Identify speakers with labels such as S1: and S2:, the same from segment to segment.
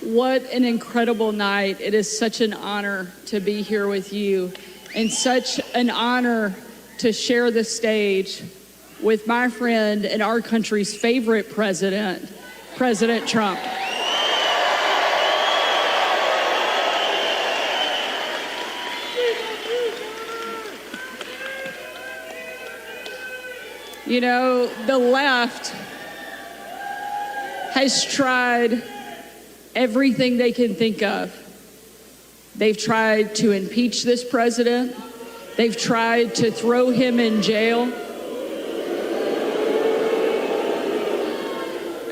S1: What an incredible night. It is such an honor to be here with you, and such an honor to share the stage with my friend and our country's favorite president, President Trump. You know, the left has tried everything they can think of. They've tried to impeach this president. They've tried to throw him in jail.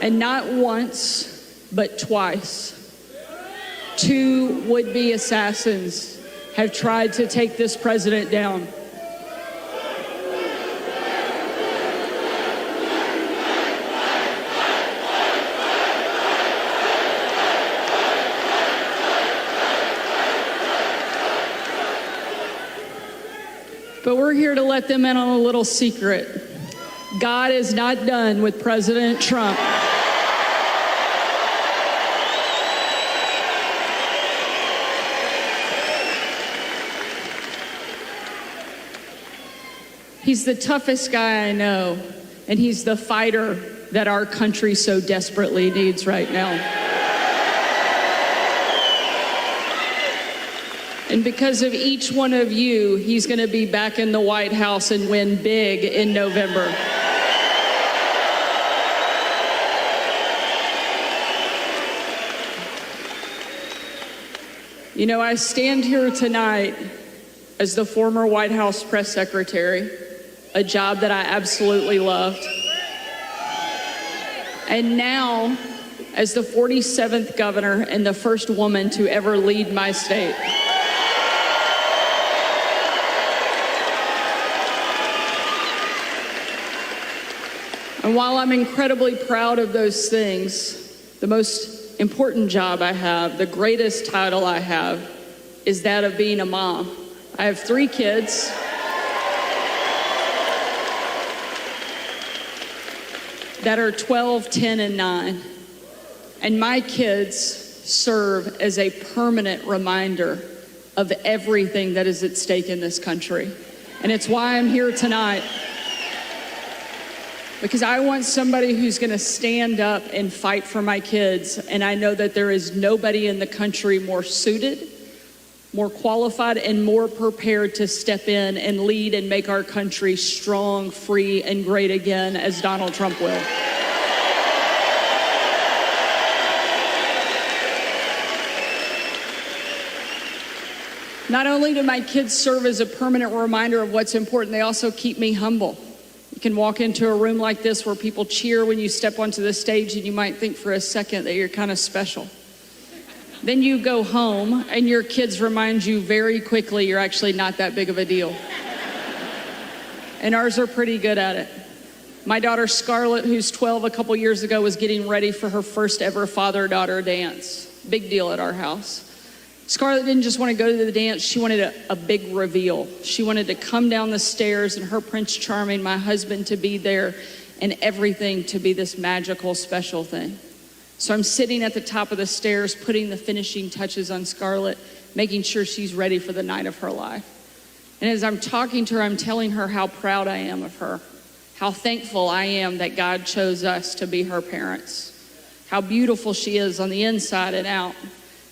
S1: And not once, but twice, 2 would-be assassins have tried to take this president down. But we're here to let them in on a little secret. God is not done with President Trump. He's the toughest guy I know, and he's the fighter that our country so desperately needs right now. And because of each one of you, he's going to be back in the White House and win big in November. You know, I stand here tonight as the former White House press secretary, a job that I absolutely loved. And now, as the 47th governor and the first woman to ever lead my state. And while I'm incredibly proud of those things, the most important job I have, the greatest title I have, is that of being a mom. I have 3 kids. That are 12, 10, and 9. And my kids serve as a permanent reminder of everything that is at stake in this country. And it's why I'm here tonight. Because I want somebody who's going to stand up and fight for my kids. And I know that there is nobody in the country more suited, more qualified, and more prepared to step in and lead and make our country strong, free, and great again as Donald Trump will. Not only do my kids serve as a permanent reminder of what's important, they also keep me humble. You can walk into a room like this where people cheer when you step onto the stage, and you might think for a second that you're kind of special. Then you go home and your kids remind you very quickly you're actually not that big of a deal. And ours are pretty good at it. My daughter Scarlett, who's 12 a couple years ago, was getting ready for her first ever father-daughter dance. Big deal at our house. Scarlett didn't just want to go to the dance, she wanted a big reveal. She wanted to come down the stairs and her Prince Charming, my husband, to be there, and everything to be this magical, special thing. So I'm sitting at the top of the stairs, putting the finishing touches on Scarlett, making sure she's ready for the night of her life. And as I'm talking to her, I'm telling her how proud I am of her, how thankful I am that God chose us to be her parents, how beautiful she is on the inside and out.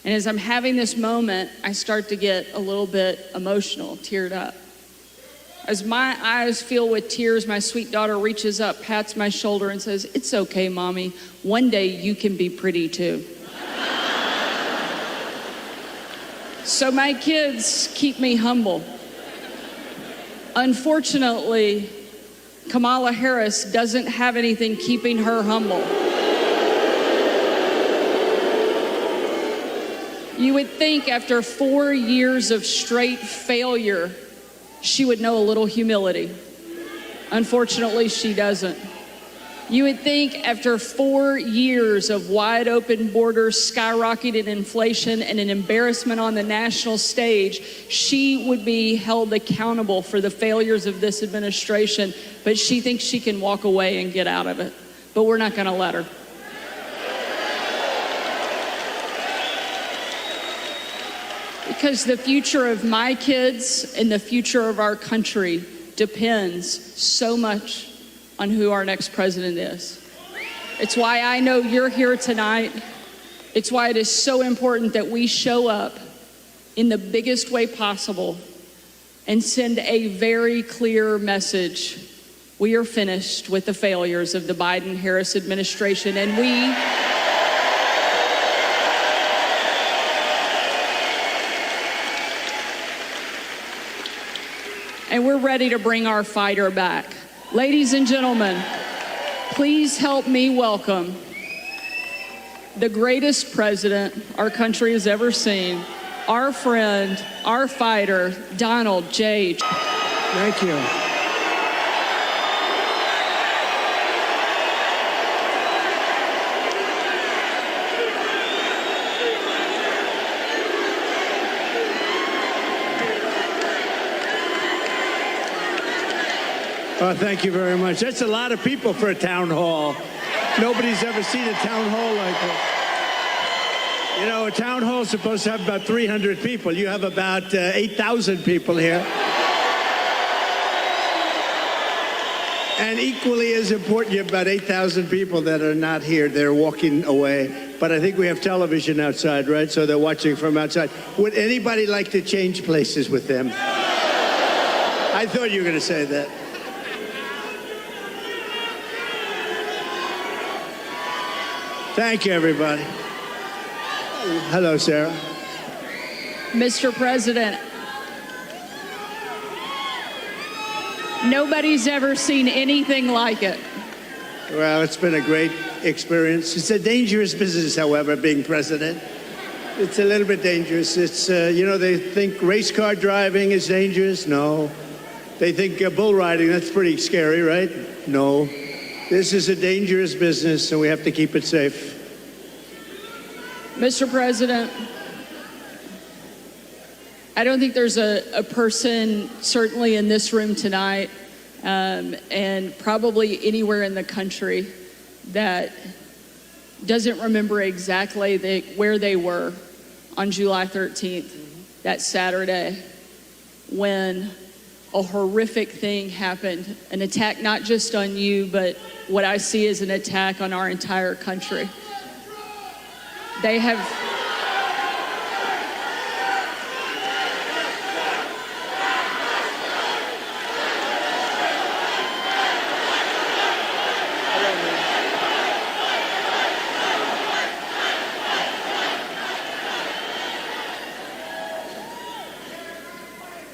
S1: And as I'm having this moment, I start to get a little bit emotional, teared up. As my eyes fill with tears, my sweet daughter reaches up, pats my shoulder, and says, "It's okay, Mommy. One day you can be pretty too." So my kids keep me humble. Unfortunately, Kamala Harris doesn't have anything keeping her humble. You would think after 4 years of straight failure, she would know a little humility. Unfortunately, she doesn't. You would think after 4 years of wide open borders, skyrocketed inflation, and an embarrassment on the national stage, she would be held accountable for the failures of this administration, but she thinks she can walk away and get out of it. But we're not going to let her. because the future of my kids and the future of our country depends so much on who our next president is. It's why I know you're here tonight. It's why it is so important that we show up in the biggest way possible and send a very clear message. We are finished with the failures of the Biden-Harris administration, and we're ready to bring our fighter back. Ladies and gentlemen, please help me welcome the greatest president our country has ever seen, our friend, our fighter, Donald J.
S2: Thank you. Oh, thank you very much. That's a lot of people for a town hall. Nobody's ever seen a town hall like this. You know, a town hall is supposed to have about 300 people. You have about 8,000 people here. And equally as important, you have about 8,000 people that are not here. They're walking away. But I think we have television outside, right? So they're watching from outside. Would anybody like to change places with them? I thought you were going to say that. Thank you, everybody. Hello, Sarah.
S1: Mr. President, nobody's ever seen anything like it.
S2: Well, it's been a great experience. It's a dangerous business, however, being president. It's a little bit dangerous. It's, you know, they think race car driving is dangerous. No. They think bull riding, that's pretty scary, right? No. This is a dangerous business, and we have to keep it safe.
S1: Mr. President, I don't think there's a person, certainly in this room tonight, and probably anywhere in the country, that doesn't remember exactly where they were on July 13th, that Saturday, when a horrific thing happened, an attack not just on you, but what I see as an attack on our entire country. They have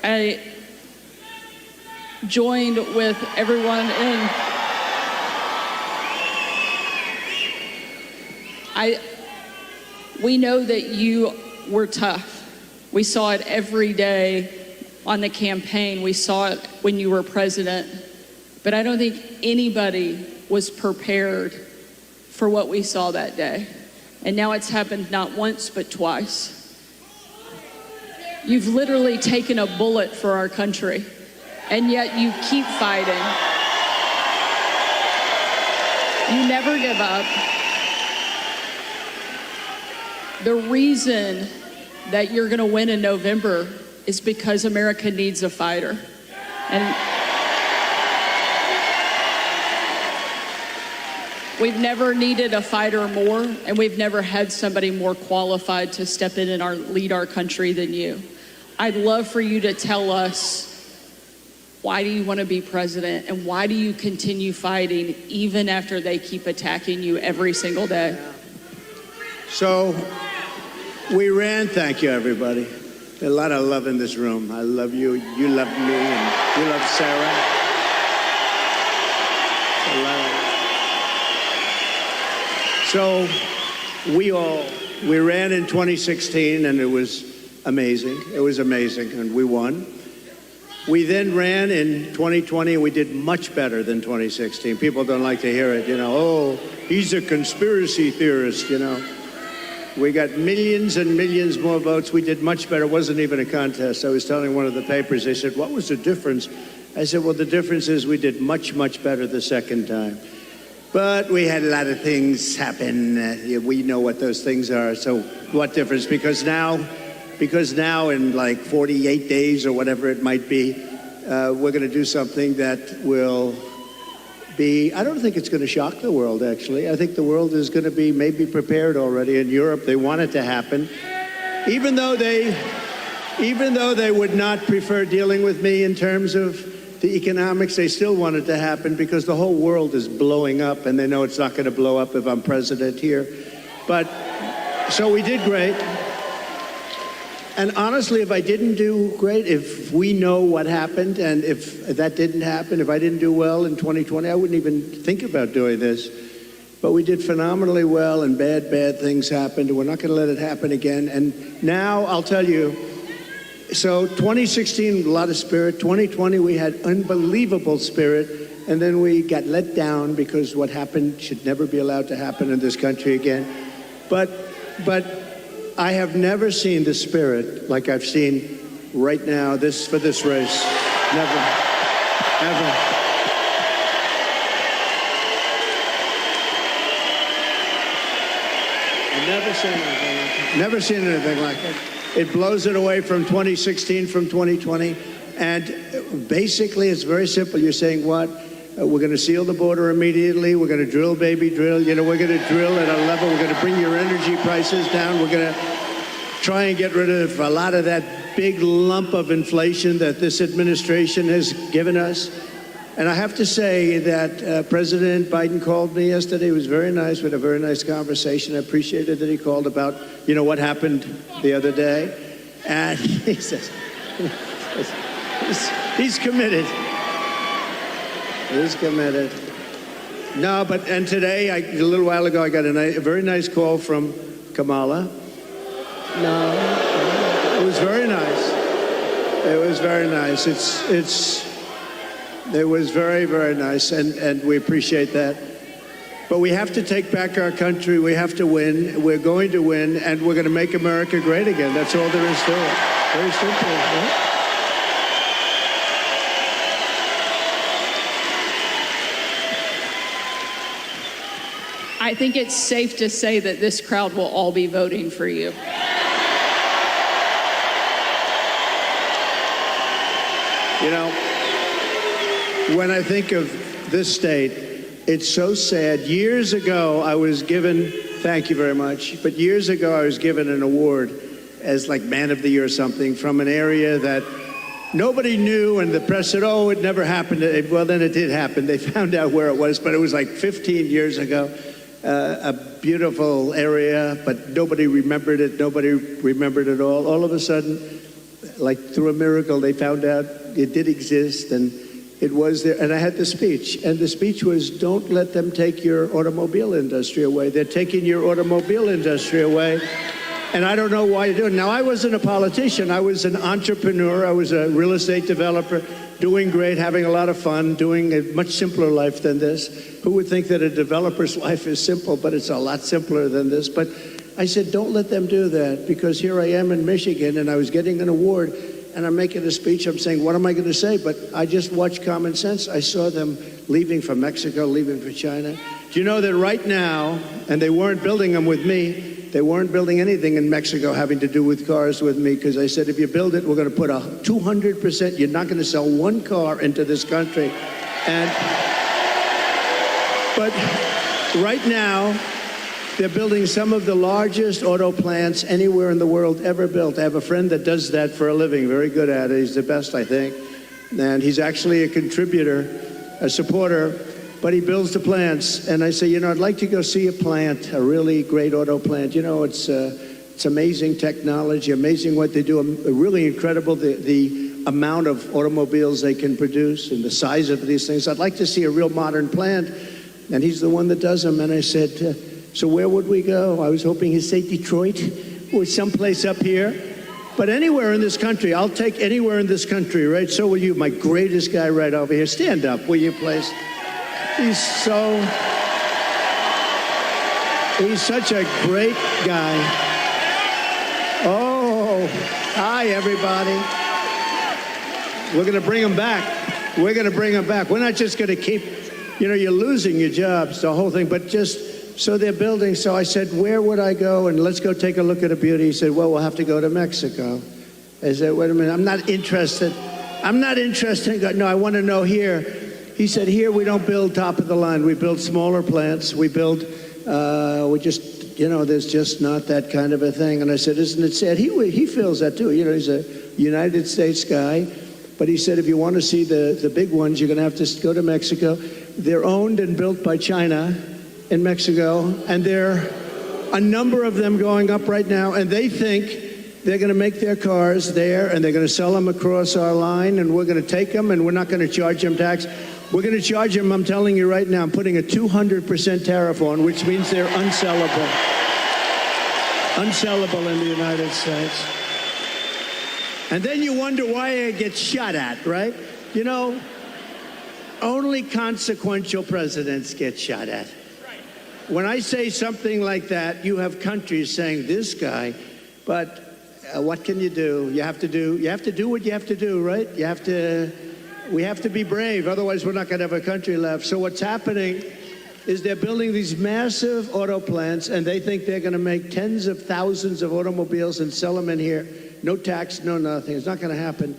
S1: I joined with everyone in we know that you were tough. We saw it every day on the campaign. We saw it when you were president. But I don't think anybody was prepared for what we saw that day. And now it's happened not once, but twice. You've literally taken a bullet for our country, and yet you keep fighting. You never give up. The reason that you're going to win in November is because America needs a fighter. And we've never needed a fighter more, and we've never had somebody more qualified to step in and lead our country than you. I'd love for you to tell us, why do you want to be president, and why do you continue fighting even after they keep attacking you every single day?
S2: So we ran, thank you, everybody. A lot of love in this room. I love you, you love me, and you love Sarah. A lot. So we ran in 2016, and it was amazing. It was amazing, and we won. We then ran in 2020, and we did much better than 2016. People don't like to hear it, you know, oh, he's a conspiracy theorist, you know. We got millions and millions more votes. We did much better. It wasn't even a contest. I was telling one of the papers, they said, what was the difference? I said, well, the difference is we did much, much better the second time. But we had a lot of things happen. We know what those things are. So what difference? Because now because now in like 48 days or whatever it might be, we're going to do something that will be, I don't think it's going to shock the world, actually. I think the world is going to be maybe prepared already. In Europe, they want it to happen. Even though they would not prefer dealing with me in terms of the economics, they still want it to happen because the whole world is blowing up, and they know it's not going to blow up if I'm president here. But, so we did great. And honestly, if I didn't do great, if we know what happened, and if that didn't happen, if I didn't do well in 2020, I wouldn't even think about doing this. But we did phenomenally well, and bad things happened, and we're not going to let it happen again. And now, I'll tell you, so 2016, a lot of spirit. 2020, we had unbelievable spirit. And then we got let down because what happened should never be allowed to happen in this country again. But I have never seen the spirit like I've seen right now for this race. Never, ever. I've never seen anything like it. Never seen anything like it. It blows it away from 2016, from 2020. And basically, it's very simple. You're saying what? We're going to seal the border immediately. We're going to drill, baby, drill. You know, we're going to drill at a level. We're going to bring your energy prices down. We're going to try and get rid of a lot of that big lump of inflation that this administration has given us. And I have to say that President Biden called me yesterday. It was very nice. We had a very nice conversation. I appreciated that he called about, you know, what happened the other day. And he says, he's committed. He's committed. No, and today, a little while ago, I got a very nice call from Kamala. No, it was very nice. It was very nice. It was very, very nice, and we appreciate that. But we have to take back our country. We have to win. We're going to win, and we're going to make America great again. That's all there is to it. Very simple, right?
S1: I think it's safe to say that this crowd will all be voting for you.
S2: You know, when I think of this state, it's so sad. Years ago, I was given, thank you very much, but years ago I was given an award as like Man of the Year or something from an area that nobody knew, and the press said, oh, it never happened. Well, then it did happen. They found out where it was, but it was like 15 years ago. A beautiful area, but nobody remembered it. Nobody remembered it all. All of a sudden, like through a miracle, they found out it did exist, and it was there. And I had the speech, and the speech was, don't let them take your automobile industry away. They're taking your automobile industry away, and I don't know why you're doing it. Now, I wasn't a politician. I was an entrepreneur. I was a real estate developer, doing great, having a lot of fun, doing a much simpler life than this. Who would think that a developer's life is simple, but it's a lot simpler than this. But I said, don't let them do that, because here I am in Michigan, and I was getting an award, and I'm making a speech. I'm saying, what am I going to say? But I just watched Common Sense. I saw them leaving for Mexico, leaving for China. Do you know that right now, and they weren't building them with me, they weren't building anything in Mexico having to do with cars with me, because I said, if you build it, we're going to put a 200%, you're not going to sell one car into this country. But right now, they're building some of the largest auto plants anywhere in the world ever built. I have a friend that does that for a living, very good at it. He's the best, I think. And he's actually a contributor, a supporter, but he builds the plants. And I say, you know, I'd like to go see a plant, a really great auto plant. You know, it's amazing technology, amazing what they do, really incredible, the amount of automobiles they can produce and the size of these things. I'd like to see a real modern plant. And he's the one that does them. And I said, so where would we go? I was hoping he'd say Detroit or someplace up here. But anywhere in this country, I'll take anywhere in this country, right? So will you, my greatest guy right over here. Stand up, will you, please? He's such a great guy. Oh, hi, everybody. We're going to bring him back. We're going to bring him back. We're not just going to keep, you know, you're losing your jobs, the whole thing, but just So they're building. So I said, where would I go? And let's go take a look at a beauty. He said, well, we'll have to go to Mexico. I said, wait a minute, I'm not interested. No, I want to know here. He said, here we don't build top of the line. We build smaller plants. We just, there's just not that kind of a thing. And I said, isn't it sad? He feels that too. He's a United States guy. But he said, if you want to see the big ones, you're going to have to go to Mexico. They're owned and built by China in Mexico. And there are a number of them going up right now. And they think they're going to make their cars there, and they're going to sell them across our line, and we're going to take them, and we're not going to charge them tax. We're going to charge them, I'm telling you right now, I'm putting a 200% tariff on, which means they're unsellable. Unsellable in the United States. And then you wonder why it gets shot at, right? Only consequential presidents get shot at. When I say something like that, you have countries saying, this guy, but what can you do? You have to do what you have to do, right? We have to be brave, otherwise we're not going to have a country left. So what's happening is they're building these massive auto plants, and they think they're going to make tens of thousands of automobiles and sell them in here. No tax, no nothing. It's not going to happen.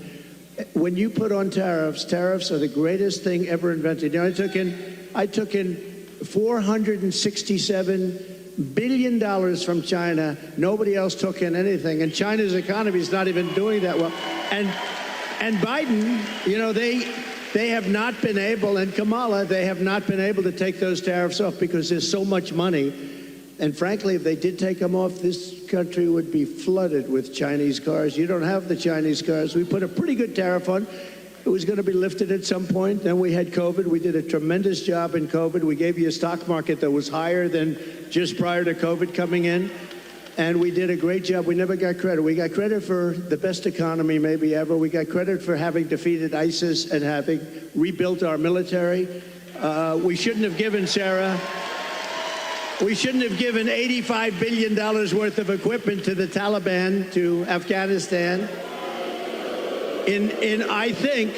S2: When you put on tariffs are the greatest thing ever invented. I took in $467 billion from China. Nobody else took in anything, and China's economy is not even doing that well. And Biden, they have not been able, and Kamala, they have not been able to take those tariffs off because there's so much money. And frankly, if they did take them off, this country would be flooded with Chinese cars. You don't have the Chinese cars. We put a pretty good tariff on. It was going to be lifted at some point. Then we had COVID. We did a tremendous job in COVID. We gave you a stock market that was higher than just prior to COVID coming in. And we did a great job. We never got credit. We got credit for the best economy maybe ever. We got credit for having defeated ISIS and having rebuilt our military. We shouldn't have given, Sarah, $85 billion worth of equipment to the Taliban, to Afghanistan. In I think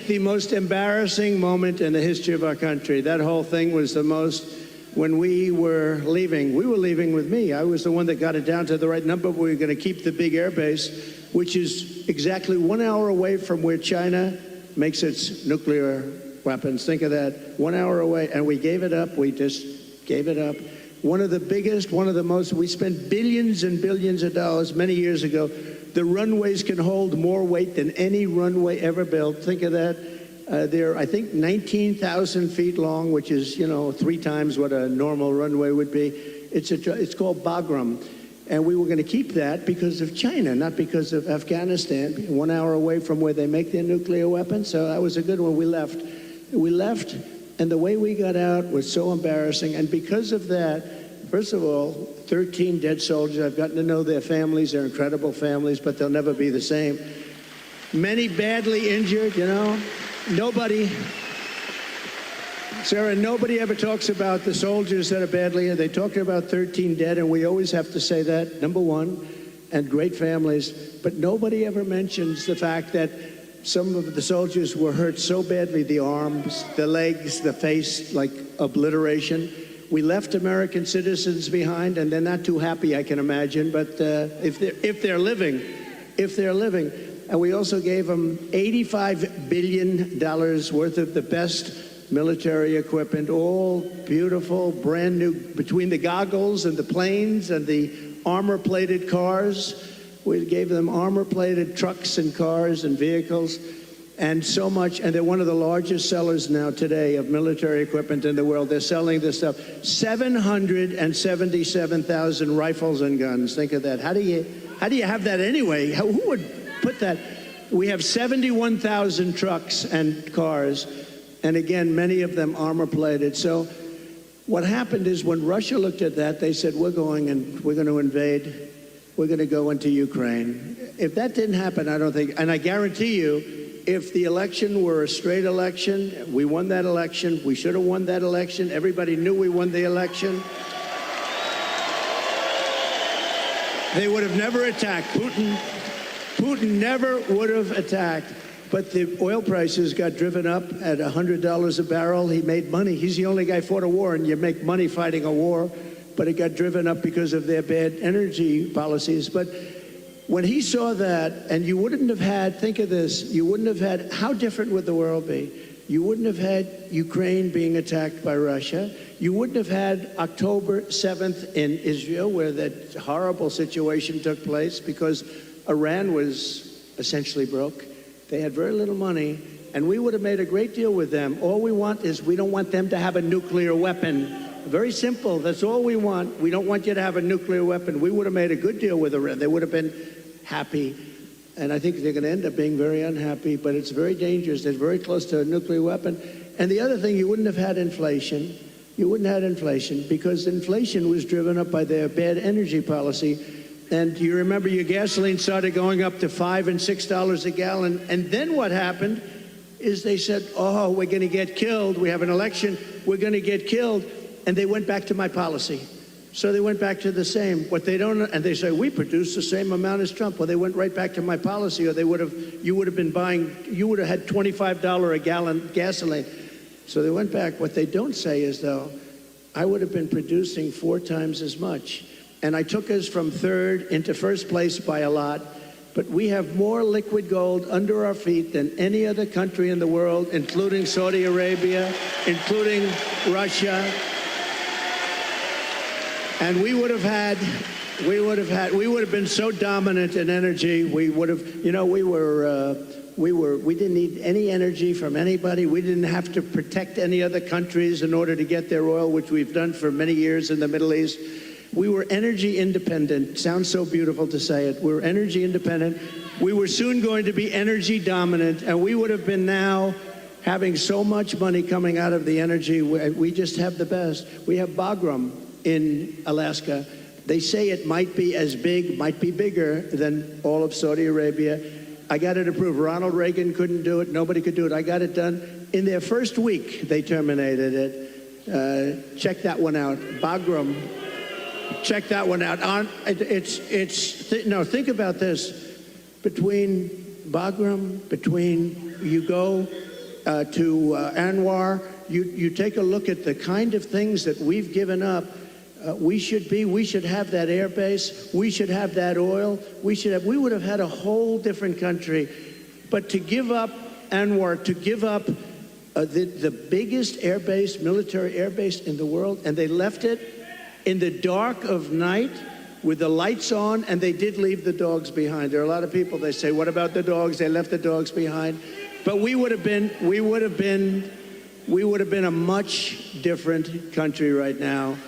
S2: the most embarrassing moment in the history of our country. That whole thing was the most. When we were leaving with me. I was the one that got it down to the right number. We were going to keep the big air base, which is exactly 1 hour away from where China makes its nuclear weapons. Think of that, 1 hour away. And we gave it up. We just gave it up. One of the biggest, one of the most, we spent billions and billions of dollars many years ago. The runways can hold more weight than any runway ever built. Think of that. They're, I think, 19,000 feet long, which is, 3 times what a normal runway would be. It's called Bagram. And we were going to keep that because of China, not because of Afghanistan, 1 hour away from where they make their nuclear weapons. So that was a good one. We left, and the way we got out was so embarrassing. And because of that, first of all, 13 dead soldiers. I've gotten to know their families. They're incredible families, but they'll never be the same. Many badly injured, Sarah, nobody ever talks about the soldiers that are badly injured. They talk about 13 dead, and we always have to say that, number one, and great families. But nobody ever mentions the fact that some of the soldiers were hurt so badly, the arms, the legs, the face, like obliteration. We left American citizens behind, and they're not too happy, I can imagine. But if they're living. And we also gave them $85 billion worth of the best military equipment, all beautiful, brand new, between the goggles and the planes and the armor-plated cars. We gave them armor-plated trucks and cars and vehicles and so much. And they're one of the largest sellers now today of military equipment in the world. They're selling this stuff. 777,000 rifles and guns. Think of that. How do you have that anyway? Who would put that? We have 71,000 trucks and cars, and again, many of them armor-plated. So what happened is when Russia looked at that, they said, we're going to invade. We're going to go into Ukraine. If that didn't happen, I don't think, and I guarantee you, if the election were a straight election, we won that election, we should have won that election, everybody knew we won the election, they would have never attacked. Putin never would have attacked. But the oil prices got driven up at $100 a barrel. He made money. He's the only guy who fought a war, and you make money fighting a war. But it got driven up because of their bad energy policies. But when he saw that, and you wouldn't have had, think of this, you wouldn't have had, how different would the world be? You wouldn't have had Ukraine being attacked by Russia. You wouldn't have had October 7th in Israel, where that horrible situation took place because Iran was essentially broke. They had very little money, and we would have made a great deal with them. All we want is we don't want them to have a nuclear weapon. Very simple. That's all we want. We don't want you to have a nuclear weapon. We would have made a good deal with Iran. They would have been happy. And I think they're going to end up being very unhappy, but it's very dangerous. They're very close to a nuclear weapon. And the other thing, you wouldn't have had inflation. You wouldn't have had inflation because inflation was driven up by their bad energy policy. And you remember your gasoline started going up to $5 and $6 a gallon. And then what happened is they said, oh, we're going to get killed. We have an election. We're going to get killed. And they went back to my policy. So they went back to the same. What they don't, and they say, we produce the same amount as Trump. Well, they went right back to my policy, or you would have had $25 a gallon gasoline. So they went back. What they don't say is, though, I would have been producing 4 times as much. And I took us from third into first place by a lot. But we have more liquid gold under our feet than any other country in the world, including Saudi Arabia, including Russia. And we would have been so dominant in energy. We would have, we didn't need any energy from anybody. We didn't have to protect any other countries in order to get their oil, which we've done for many years in the Middle East. We were energy independent. Sounds so beautiful to say it. We were energy independent. We were soon going to be energy dominant, and we would have been now having so much money coming out of the energy. We just have the best. We have Bagram in Alaska. They say it might be as big, might be bigger than all of Saudi Arabia. I got it approved. Ronald Reagan couldn't do it. Nobody could do it. I got it done. In their first week, they terminated it. Check that one out. Bagram. Check that one out. Think about this. Between Bagram, you go to Anwar, you take a look at the kind of things that we've given up. We should have that air base. We should have that oil. We would have had a whole different country. But to give up Anwar, to give up the biggest air base, military air base in the world, and they left it in the dark of night with the lights on, and they did leave the dogs behind. There are a lot of people, they say, what about the dogs? They left the dogs behind. But we would have been a much different country right now.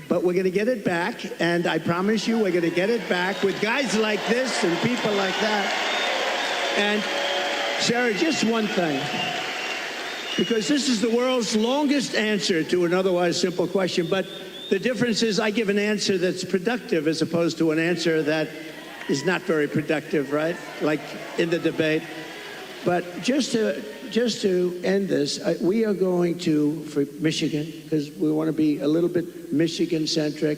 S2: But we're going to get it back, and I promise you we're going to get it back with guys like this and people like that. And, Sarah, just one thing, because this is the world's longest answer to an otherwise simple question, but the difference is I give an answer that's productive as opposed to an answer that is not very productive, right? Like in the debate. But just to end this, we are going to, for Michigan, because we want to be a little bit Michigan-centric.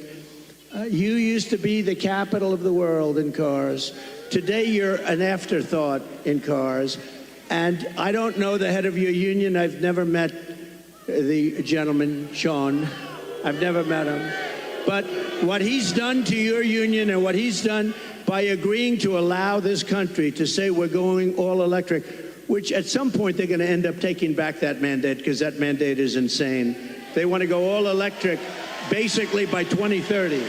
S2: You used to be the capital of the world in cars. Today, you're an afterthought in cars. And I don't know the head of your union. I've never met the gentleman, Sean. I've never met him. But what he's done to your union and what he's done by agreeing to allow this country to say we're going all electric, which at some point they're going to end up taking back that mandate because that mandate is insane. They want to go all electric basically by 2030.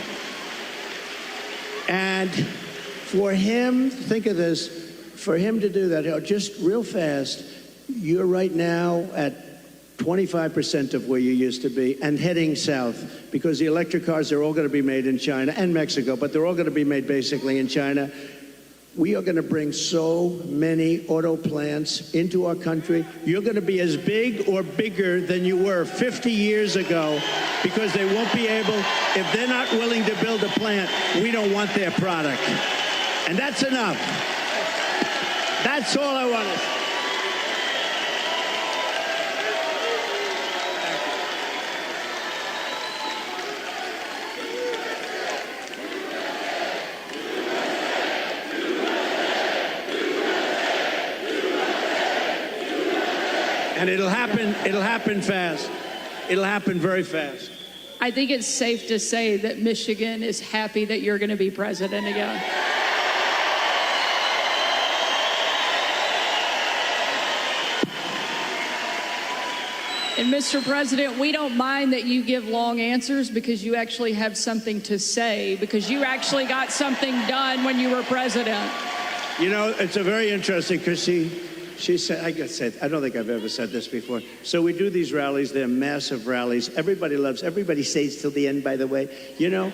S2: And for him, think of this, for him to do that, just real fast, you're right now at 25% of where you used to be and heading south because the electric cars are all going to be made in China and Mexico, but they're all going to be made basically in China. We are going to bring so many auto plants into our country. You're going to be as big or bigger than you were 50 years ago because they won't be able, if they're not willing to build a plant, we don't want their product. And that's enough. That's all I want to say. And it'll happen fast. It'll happen very fast.
S1: I think it's safe to say that Michigan is happy that you're going to be president again. And Mr. President, we don't mind that you give long answers because you actually have something to say, because you actually got something done when you were president.
S2: You know, it's a very interesting, because she said, I don't think I've ever said this before. So we do these rallies, they're massive rallies. Everybody stays till the end, by the way. You know,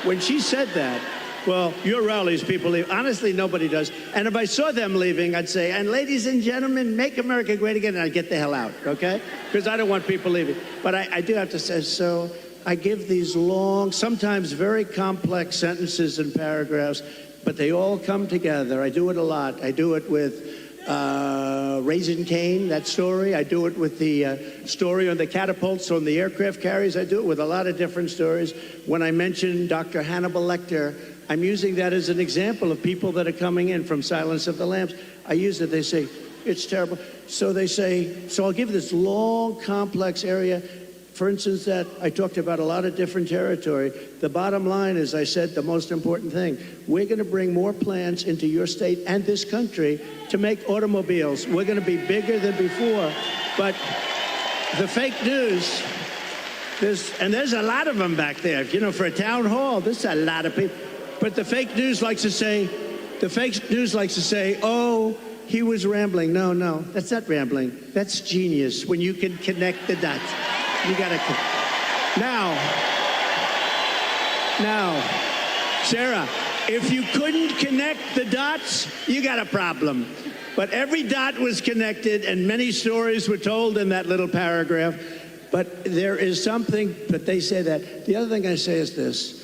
S2: when she said that, well, your rallies, people leave. Honestly, nobody does. And if I saw them leaving, I'd say, and ladies and gentlemen, make America great again, and I'd get the hell out, okay? Because I don't want people leaving. But I do have to say, so I give these long, sometimes very complex sentences and paragraphs, but they all come together. I do it a lot. I do it with Raising Cane, that story. I do it with the story on the catapults on the aircraft carriers. I do it with a lot of different stories. When I mention Dr. Hannibal Lecter, I'm using that as an example of people that are coming in from Silence of the Lambs. I use it, they say, it's terrible. So they say, so I'll give this long, complex area. For instance, that I talked about a lot of different territory. The bottom line is, I said, the most important thing. We're going to bring more plants into your state and this country to make automobiles. We're going to be bigger than before. But the fake news, there's a lot of them back there. You know, for a town hall, there's a lot of people. But the fake news likes to say, oh, he was rambling. No, that's not rambling. That's genius, when you can connect the dots. You got to. Now, Sarah, if you couldn't connect the dots, you got a problem. But every dot was connected, and many stories were told in that little paragraph. But there is something, but they say that. The other thing I say is this.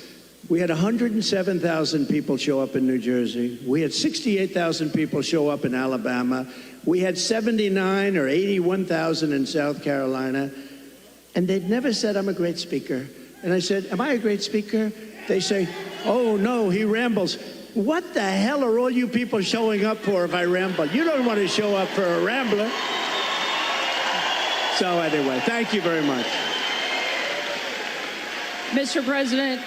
S2: We had 107,000 people show up in New Jersey. We had 68,000 people show up in Alabama. We had 79 or 81,000 in South Carolina. And they'd never said, I'm a great speaker. And I said, am I a great speaker? They say, oh, no, he rambles. What the hell are all you people showing up for if I ramble? You don't want to show up for a rambler. So anyway, thank you very much.
S1: Mr. President,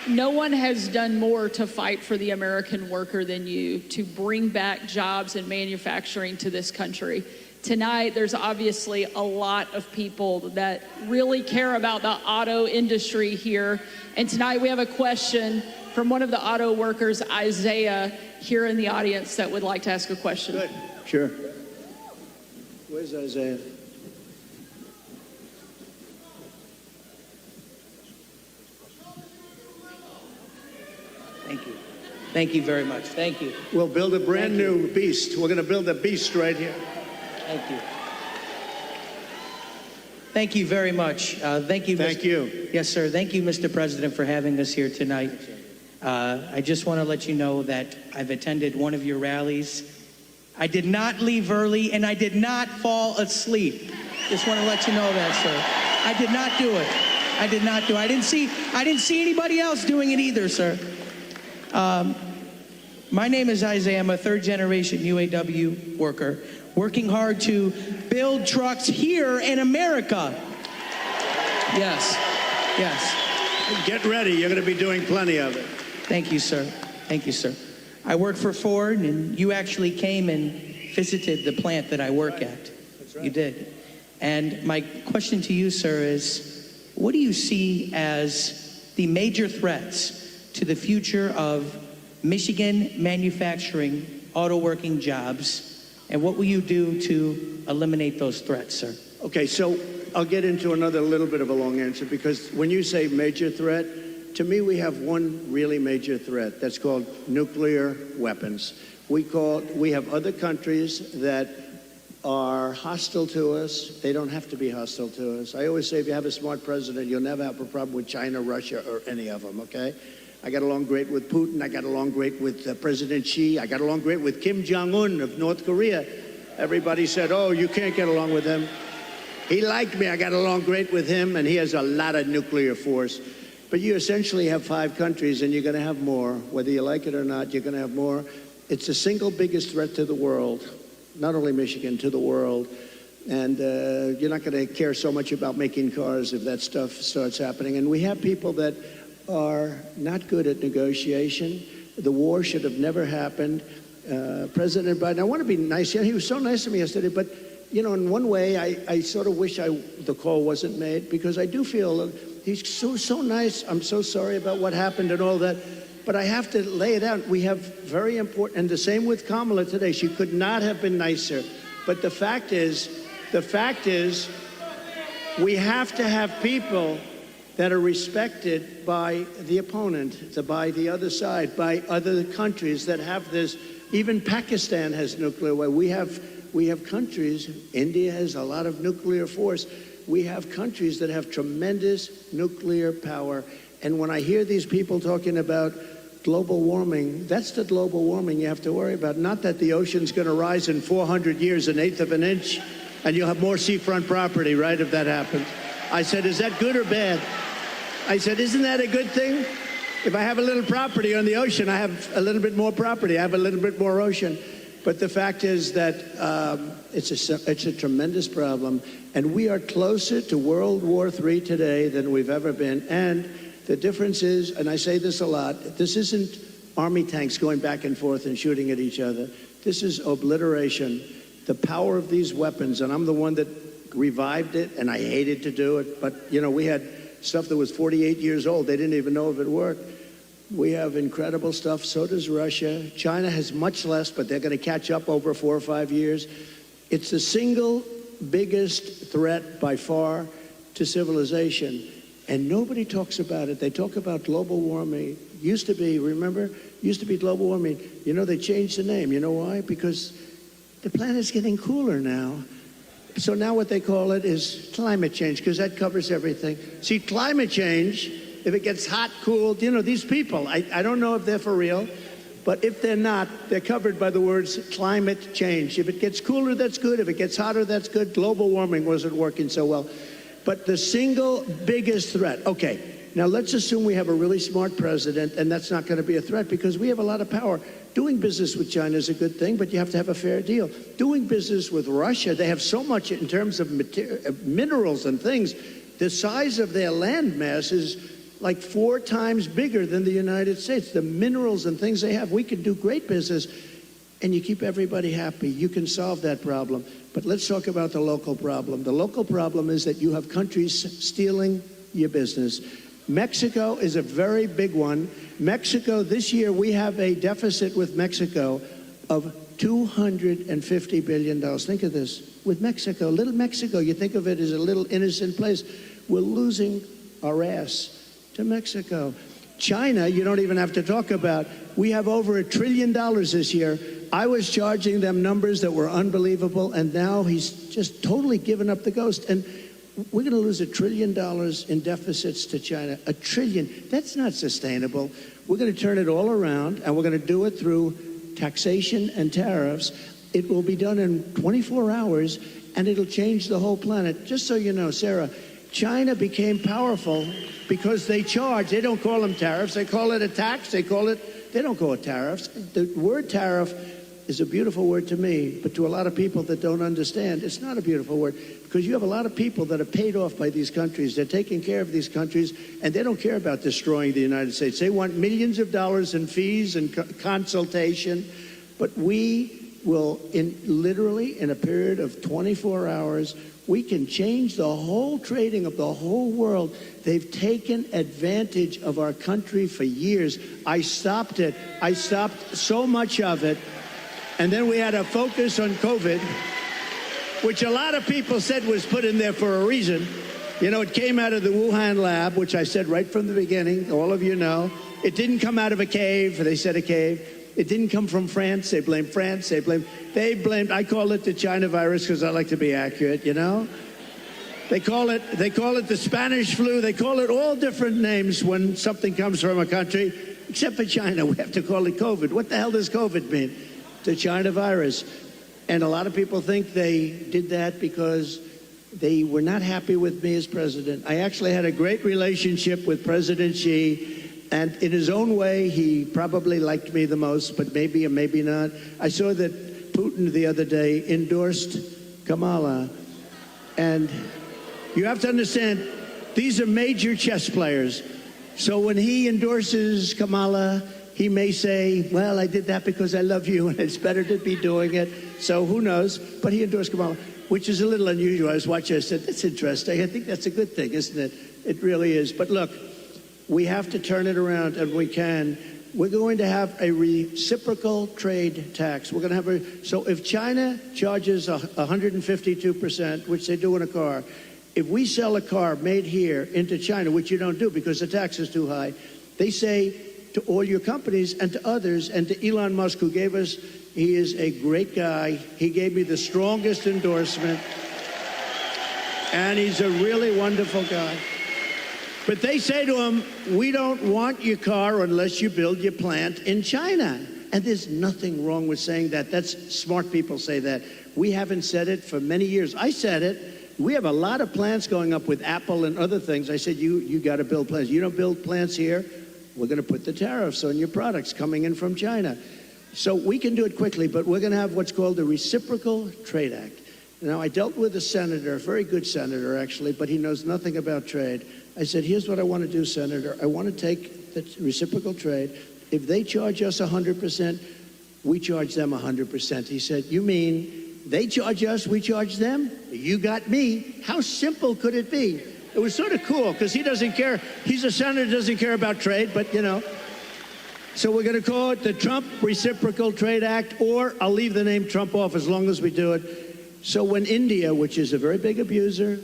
S1: no one has done more to fight for the American worker than you, to bring back jobs and manufacturing to this country. Tonight, there's obviously a lot of people that really care about the auto industry here. And tonight we have a question from one of the auto workers, Isaiah, here in the audience that would like to ask a question.
S2: Good. Sure. Where's Isaiah?
S3: Thank you. Thank you very much. Thank you.
S2: We'll build a brand new beast. We're going to build a beast right here.
S3: Thank you. Thank you very much. Thank you.
S2: Thank you.
S3: Yes, sir. Thank you, Mr. President, for having us here tonight. I just want to let you know that I've attended one of your rallies. I did not leave early, and I did not fall asleep. Just want to let you know that, sir. I did not do it. I did not do it. I didn't see anybody else doing it either, sir. My name is Isaiah. I'm a third-generation UAW worker, working hard to build trucks here in America. Yes, yes.
S2: Get ready. You're going to be doing plenty of it.
S3: Thank you, sir. Thank you, sir. I work for Ford, and you actually came and visited the plant that I work at.
S2: That's right.
S3: You did. And my question to you, sir, is what do you see as the major threats to the future of Michigan manufacturing, auto working jobs, and what will you do to eliminate those threats, sir?
S2: Okay, so I'll get into another little bit of a long answer, because when you say major threat, to me we have one really major threat. That's called nuclear weapons. We have other countries that are hostile to us. They don't have to be hostile to us. I always say if you have a smart president, you'll never have a problem with China, Russia, or any of them, okay? I got along great with Putin. I got along great with President Xi. I got along great with Kim Jong-un of North Korea. Everybody said, oh, you can't get along with him. He liked me. I got along great with him, and he has a lot of nuclear force. But you essentially have 5 countries, and you're going to have more. Whether you like it or not, you're going to have more. It's the single biggest threat to the world, not only Michigan, to the world. And you're not going to care so much about making cars if that stuff starts happening. And we have people that are not good at negotiation. The war should have never happened. President Biden, I want to be nice. Yeah, he was so nice to me yesterday, but you know, in one way, I sort of wish the call wasn't made, because I do feel he's so nice. I'm so sorry about what happened and all that. But I have to lay it out. We have very important, and the same with Kamala today. She could not have been nicer. But the fact is, we have to have people that are respected by the opponent, by the other side, by other countries that have this. Even Pakistan has nuclear weapons. We have countries, India has a lot of nuclear force. We have countries that have tremendous nuclear power. And when I hear these people talking about global warming, that's the global warming you have to worry about. Not that the ocean's going to rise in 400 years, 1/8 of an inch, and you'll have more seafront property, right, if that happens. I said, is that good or bad? I said, isn't that a good thing? If I have a little property on the ocean, I have a little bit more property. I have a little bit more ocean. But the fact is that it's a tremendous problem. And we are closer to World War III today than we've ever been. And the difference is, and I say this a lot, this isn't army tanks going back and forth and shooting at each other. This is obliteration. The power of these weapons, and I'm the one that revived it, and I hated to do it. But, you know, we had stuff that was 48 years old. They didn't even know if it worked. We have incredible stuff. So does Russia. China has much less, but they're going to catch up over 4 or 5 years. It's the single biggest threat by far to civilization. And nobody talks about it. They talk about global warming. Used to be, remember? Used to be global warming. You know, they changed the name. You know why? Because the planet's getting cooler now. So now what they call it is climate change, because that covers everything. See, climate change, if it gets hot, cool, you know, these people, I don't know if they're for real, but if they're not, they're covered by the words climate change. If it gets cooler, that's good. If it gets hotter, that's good. Global warming wasn't working so well. But the single biggest threat, okay, now let's assume we have a really smart president, and that's not going to be a threat because we have a lot of power. Doing business with China is a good thing, but you have to have a fair deal. Doing business with Russia, they have so much in terms of minerals and things. The size of their land mass is like 4 times bigger than the United States. The minerals and things they have, we can do great business, and you keep everybody happy. You can solve that problem. But let's talk about the local problem. The local problem is that you have countries stealing your business. Mexico is a very big one. Mexico, this year, we have a deficit with Mexico of $250 billion. Think of this. With Mexico, little Mexico, you think of it as a little innocent place. We're losing our ass to Mexico. China, you don't even have to talk about. We have over $1 trillion this year. I was charging them numbers that were unbelievable, and now he's just totally given up the ghost. And we're going to lose $1 trillion in deficits to China. $1 trillion. That's not sustainable. We're going to turn it all around, and we're going to do it through taxation and tariffs. It will be done in 24 hours, and it'll change the whole planet. Just so you know, Sarah, China became powerful because they charge. They don't call them tariffs. They call it a tax. They don't call it tariffs. The word tariff is a beautiful word to me, but to a lot of people that don't understand, it's not a beautiful word, because you have a lot of people that are paid off by these countries. They're taking care of these countries, and they don't care about destroying the United States. They want millions of dollars in fees and consultation, but we will, literally in a period of 24 hours, we can change the whole trading of the whole world. They've taken advantage of our country for years. I stopped it. I stopped so much of it. And then we had a focus on COVID, which a lot of people said was put in there for a reason. You know, it came out of the Wuhan lab, which I said right from the beginning, all of you know. It didn't come out of a cave. They said a cave. It didn't come from France. They blamed France. They blamed, I call it the China virus because I like to be accurate, you know. They call it the Spanish flu. They call it all different names when something comes from a country, except for China. We have to call it COVID. What the hell does COVID mean? The China virus. And a lot of people think they did that because they were not happy with me as president. I actually had a great relationship with President Xi. And in his own way, he probably liked me the most, but maybe or maybe not. I saw that Putin the other day endorsed Kamala. And you have to understand, these are major chess players. So when he endorses Kamala, he may say, well, I did that because I love you and it's better to be doing it. So who knows? But he endorsed Kamala, which is a little unusual. I was watching, I said, that's interesting. I think that's a good thing, isn't it? It really is. But look, we have to turn it around, and we can. We're going to have a reciprocal trade tax. We're going to have so if China charges 152%, which they do in a car, if we sell a car made here into China, which you don't do because the tax is too high, they say to all your companies and to others, and to Elon Musk, who gave us, he is a great guy. He gave me the strongest endorsement, and he's a really wonderful guy. But they say to him, we don't want your car unless you build your plant in China. And there's nothing wrong with saying that. That's smart people say that. We haven't said it for many years. I said it. We have a lot of plants going up with Apple and other things. I said, you got to build plants. You don't build plants here, we're going to put the tariffs on your products coming in from China. So we can do it quickly, but we're going to have what's called the Reciprocal Trade Act. Now, I dealt with a senator, a very good senator, actually, but he knows nothing about trade. I said, here's what I want to do, Senator. I want to take the reciprocal trade. If they charge us 100%, we charge them 100%. He said, you mean they charge us, we charge them? You got me. How simple could it be? It was sort of cool because he doesn't care. He's a senator, doesn't care about trade, but you know. So we're going to call it the Trump Reciprocal Trade Act, or I'll leave the name Trump off as long as we do it. So when India, which is a very big abuser,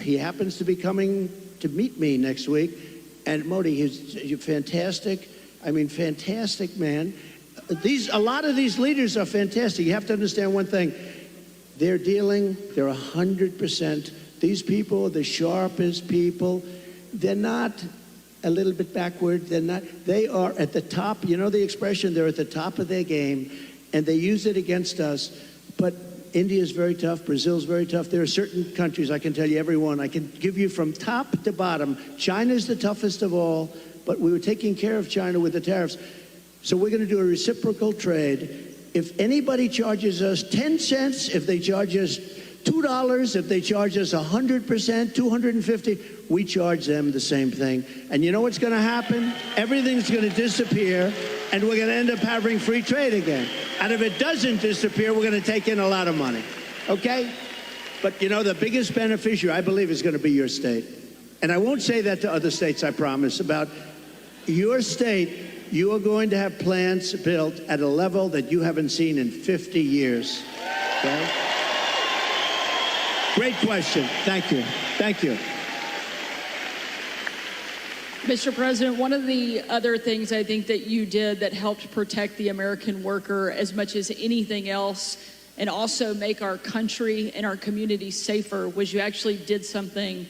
S2: he happens to be coming to meet me next week, and Modi, he's fantastic. I mean, fantastic man. A lot of these leaders are fantastic. You have to understand one thing. They're 100%. These people are the sharpest people. They're not a little bit backward. They are at the top. You know the expression, they're at the top of their game, and they use it against us. But India is very tough. Brazil is very tough. There are certain countries, I can tell you every one. I can give you from top to bottom. China is the toughest of all, but we were taking care of China with the tariffs. So we're going to do a reciprocal trade. If anybody charges us 10 cents, if they charge us $2, if they charge us 100%, 250, we charge them the same thing. And you know what's going to happen? Everything's going to disappear, and we're going to end up having free trade again. And if it doesn't disappear, we're going to take in a lot of money, okay? But, you know, the biggest beneficiary, I believe, is going to be your state. And I won't say that to other states, I promise. About your state, you are going to have plants built at a level that you haven't seen in 50 years, okay? Great question. Thank you. Thank you.
S1: Mr. President, one of the other things I think that you did that helped protect the American worker as much as anything else, and also make our country and our communities safer, was you actually did something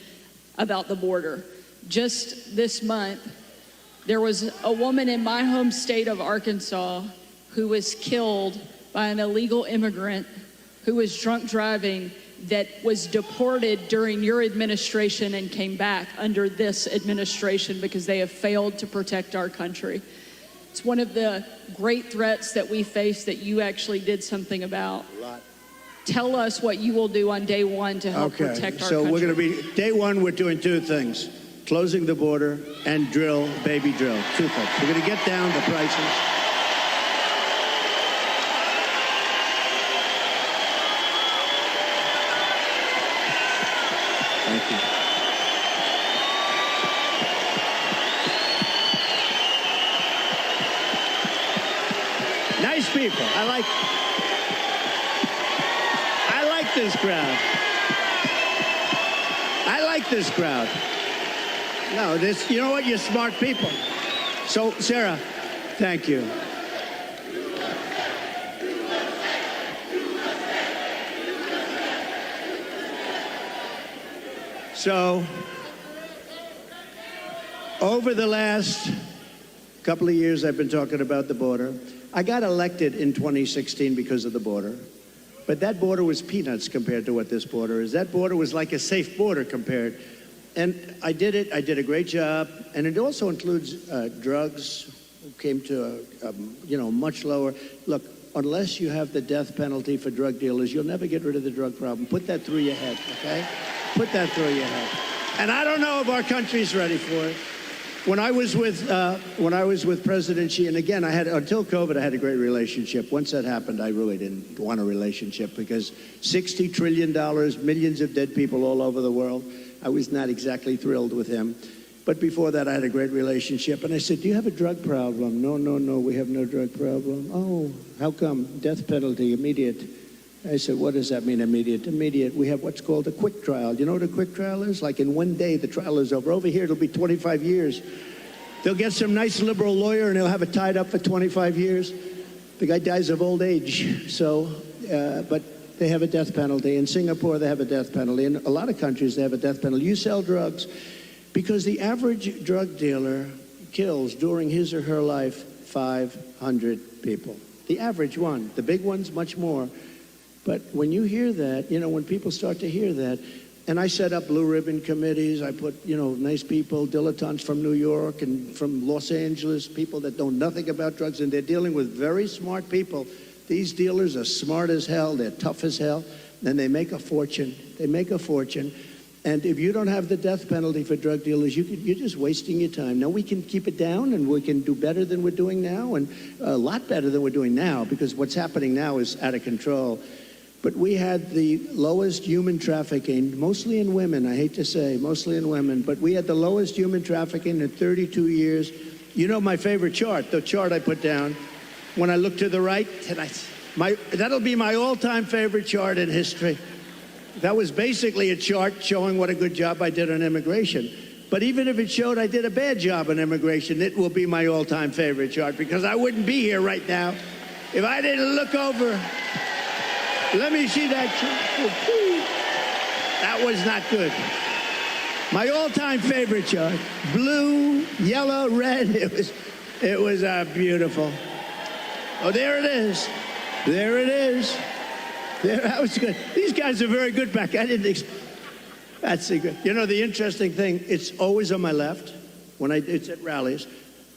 S1: about the border. Just this month, there was a woman in my home state of Arkansas who was killed by an illegal immigrant who was drunk driving, that was deported during your administration and came back under this administration because they have failed to protect our country. It's one of the great threats that we face that you actually did something about.
S2: A lot.
S1: Tell us what you will do on day one to help protect our country.
S2: So we're going to be, day one, we're doing two things. Closing the border and baby drill. Two things. We're going to get down the prices. Thank you. Nice people. I like this crowd. I like this crowd. No, you know what? You're smart people. So, Sarah, thank you. So, over the last couple of years, I've been talking about the border. I got elected in 2016 because of the border, but that border was peanuts compared to what this border is. That border was like a safe border compared. And I did it. I did a great job. And it also includes drugs, came to a much lower. Look, unless you have the death penalty for drug dealers, you'll never get rid of the drug problem. Put that through your head, okay? Put that through your head. And I don't know if our country's ready for it. When I was with President Xi, and again, until COVID, I had a great relationship. Once that happened, I really didn't want a relationship because $60 trillion, millions of dead people all over the world. I was not exactly thrilled with him. But before that, I had a great relationship. And I said, do you have a drug problem? No, we have no drug problem. Oh, how come? Death penalty, immediate. I said, what does that mean, immediate? Immediate, we have what's called a quick trial. You know what a quick trial is? Like in one day, the trial is over. Over here, it'll be 25 years. They'll get some nice liberal lawyer, and they'll have it tied up for 25 years. The guy dies of old age. So, but they have a death penalty. In Singapore, they have a death penalty. In a lot of countries, they have a death penalty. You sell drugs, because the average drug dealer kills during his or her life 500 people. The average one. The big ones, much more. But when you hear that, when people start to hear that, and I set up blue ribbon committees, I put, nice people, dilettantes from New York and from Los Angeles, people that know nothing about drugs, and they're dealing with very smart people. These dealers are smart as hell, they're tough as hell, and they make a fortune. They make a fortune. And if you don't have the death penalty for drug dealers, you're just wasting your time. Now, we can keep it down, and we can do better than we're doing now, and a lot better than we're doing now, because what's happening now is out of control. But we had the lowest human trafficking, mostly in women, I hate to say, mostly in women, but we had the lowest human trafficking in 32 years. You know my favorite chart, the chart I put down, when I look to the right, that'll be my all-time favorite chart in history. That was basically a chart showing what a good job I did on immigration. But even if it showed I did a bad job on immigration, it will be my all-time favorite chart, because I wouldn't be here right now if I didn't look over. Let me see that. That was not good. My all-time favorite chart. Blue, yellow, red. It was beautiful. Oh, there it is. There it is. There, that was good. These guys are very good back. That's a good. The interesting thing, it's always on my left. It's at rallies.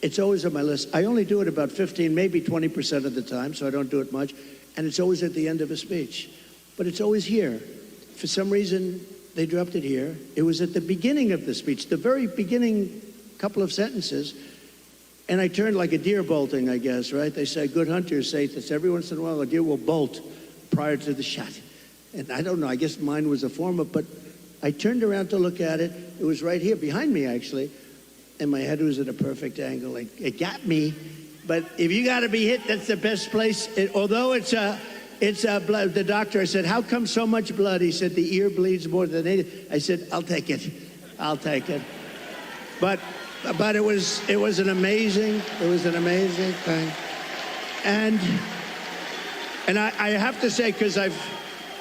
S2: It's always on my list. I only do it about 15, maybe 20% of the time, so I don't do it much. And it's always at the end of a speech. But it's always here. For some reason, they dropped it here. It was at the beginning of the speech, the very beginning couple of sentences. And I turned like a deer bolting, I guess, right? They say good hunters say this. Every once in a while, a deer will bolt prior to the shot. And I don't know, I guess mine was a form of, but I turned around to look at it. It was right here, behind me, actually. And my head was at a perfect angle. It got me. But if you got to be hit, that's the best place. Although it's blood. The doctor, I said, how come so much blood? He said, the ear bleeds more than it. I said, I'll take it. I'll take it. But it was an amazing thing. And I have to say, because I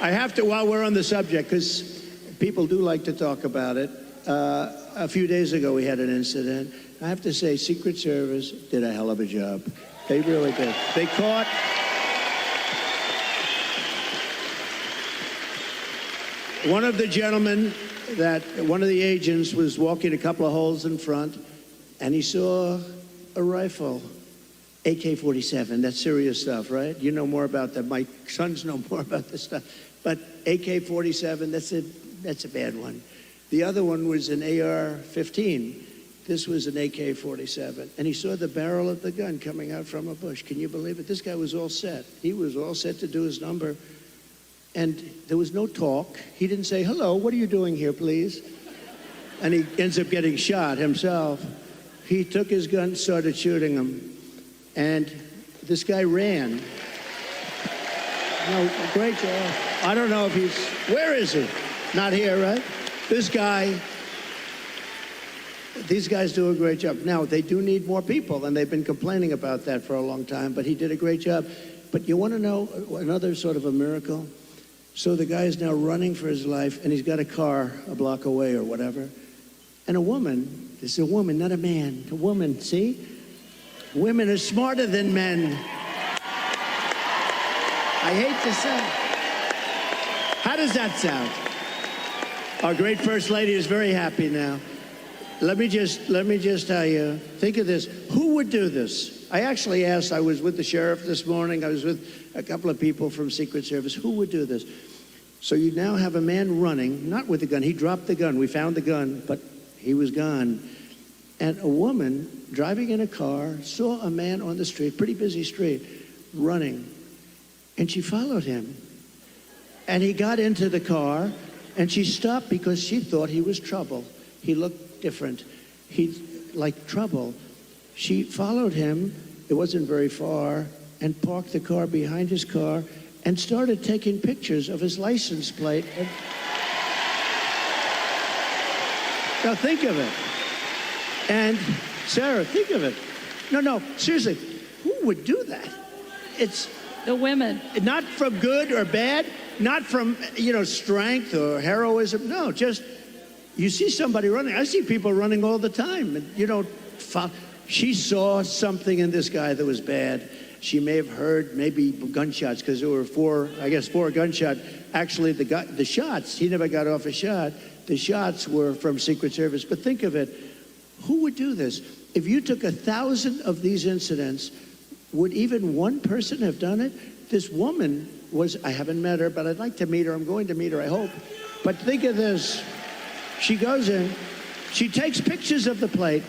S2: have to, while we're on the subject, because people do like to talk about it. A few days ago, we had an incident. I have to say, Secret Service did a hell of a job. They really did. They caught one of the gentlemen one of the agents was walking a couple of holes in front, and he saw a rifle, AK-47. That's serious stuff, right? You know more about that. My sons know more about this stuff. But AK-47, that's a bad one. The other one was an AR-15. This was an AK-47. And he saw the barrel of the gun coming out from a bush. Can you believe it? This guy was all set. He was all set to do his number. And there was no talk. He didn't say, hello, what are you doing here, please? And he ends up getting shot himself. He took his gun, started shooting him. And this guy ran. No, great job. I don't know if where is he? Not here, right? These guys do a great job. Now, they do need more people, and they've been complaining about that for a long time, but he did a great job. But you want to know another sort of a miracle? So the guy is now running for his life, and he's got a car a block away or whatever. And a woman, this is a woman, not a man, a woman, see? Women are smarter than men. I hate to say. How does that sound? Our great First Lady is very happy now. Let me just tell you, think of this. Who would do this? I actually asked, I was with the sheriff this morning, I was with a couple of people from Secret Service, who would do this? So you now have a man running, not with a gun, he dropped the gun, we found the gun, but he was gone. And a woman driving in a car saw a man on the street, pretty busy street, running. And she followed him. And he got into the car, and she stopped because she thought he was trouble. He looked different. He like trouble. She followed him, it wasn't very far, and parked the car behind his car and started taking pictures of his license plate. Now think of it. And Sarah, think of it. No, seriously, who would do that? It's
S1: The women.
S2: not from good or bad, not from, strength or heroism. No, just you see somebody running. I see people running all the time. And she saw something in this guy that was bad. She may have heard maybe gunshots because there were four gunshots. Actually, the shots, he never got off a shot. The shots were from Secret Service. But think of it. Who would do this? If you took 1,000 of these incidents, would even one person have done it? This woman was, I haven't met her, but I'd like to meet her. I'm going to meet her, I hope. But think of this. She goes in, she takes pictures of the plate,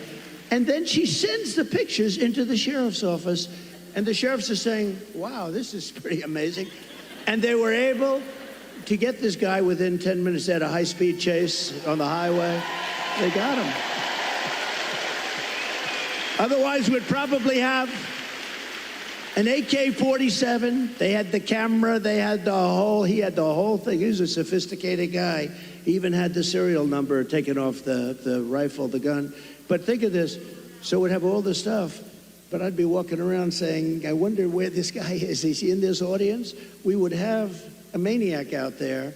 S2: and then she sends the pictures into the sheriff's office. And the sheriffs are saying, wow, this is pretty amazing. And they were able to get this guy within 10 minutes. They had a high-speed chase on the highway. They got him. Otherwise, we'd probably have an AK-47. They had the camera. He had the whole thing. He was a sophisticated guy. He even had the serial number taken off the rifle, the gun. But think of this. So we'd have all this stuff. But I'd be walking around saying, I wonder where this guy is. Is he in this audience? We would have a maniac out there.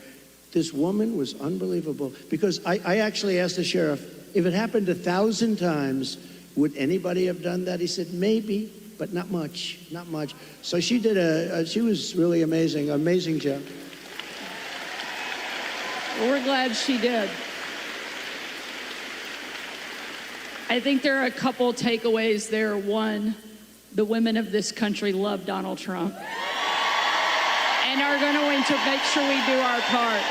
S2: This woman was unbelievable. Because I actually asked the sheriff, if it happened 1,000 times, would anybody have done that? He said, maybe, but not much, not much. So she did she was really amazing job.
S1: Well, we're glad she did. I think there are a couple takeaways there. One, the women of this country love Donald Trump and are going to make sure we do our part.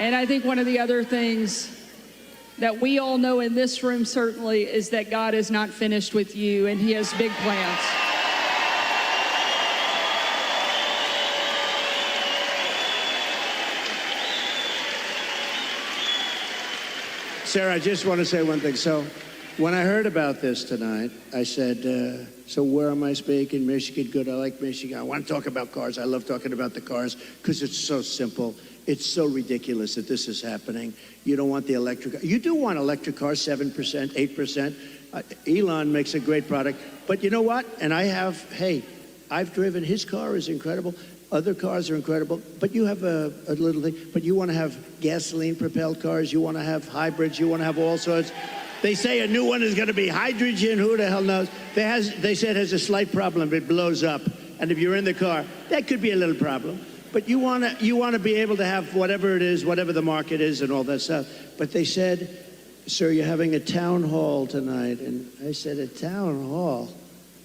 S1: And I think one of the other things that we all know in this room certainly is that God is not finished with you and he has big plans.
S2: Sarah, I just want to say one thing. So when I heard about this tonight, I said, so where am I speaking? Michigan, good. I like Michigan. I want to talk about cars. I love talking about the cars because it's so simple. It's so ridiculous that this is happening. You don't want the electric. You do want electric cars, 7%, 8%. Elon makes a great product. But you know what? And I've driven. His car is incredible. Other cars are incredible. But you have a little thing. But you want to have gasoline-propelled cars. You want to have hybrids. You want to have all sorts. They say a new one is going to be hydrogen. Who the hell knows? They said it has a slight problem. It blows up. And if you're in the car, that could be a little problem. But you want to be able to have whatever it is, whatever the market is and all that stuff. But they said, sir, you're having a town hall tonight. And I said, a town hall?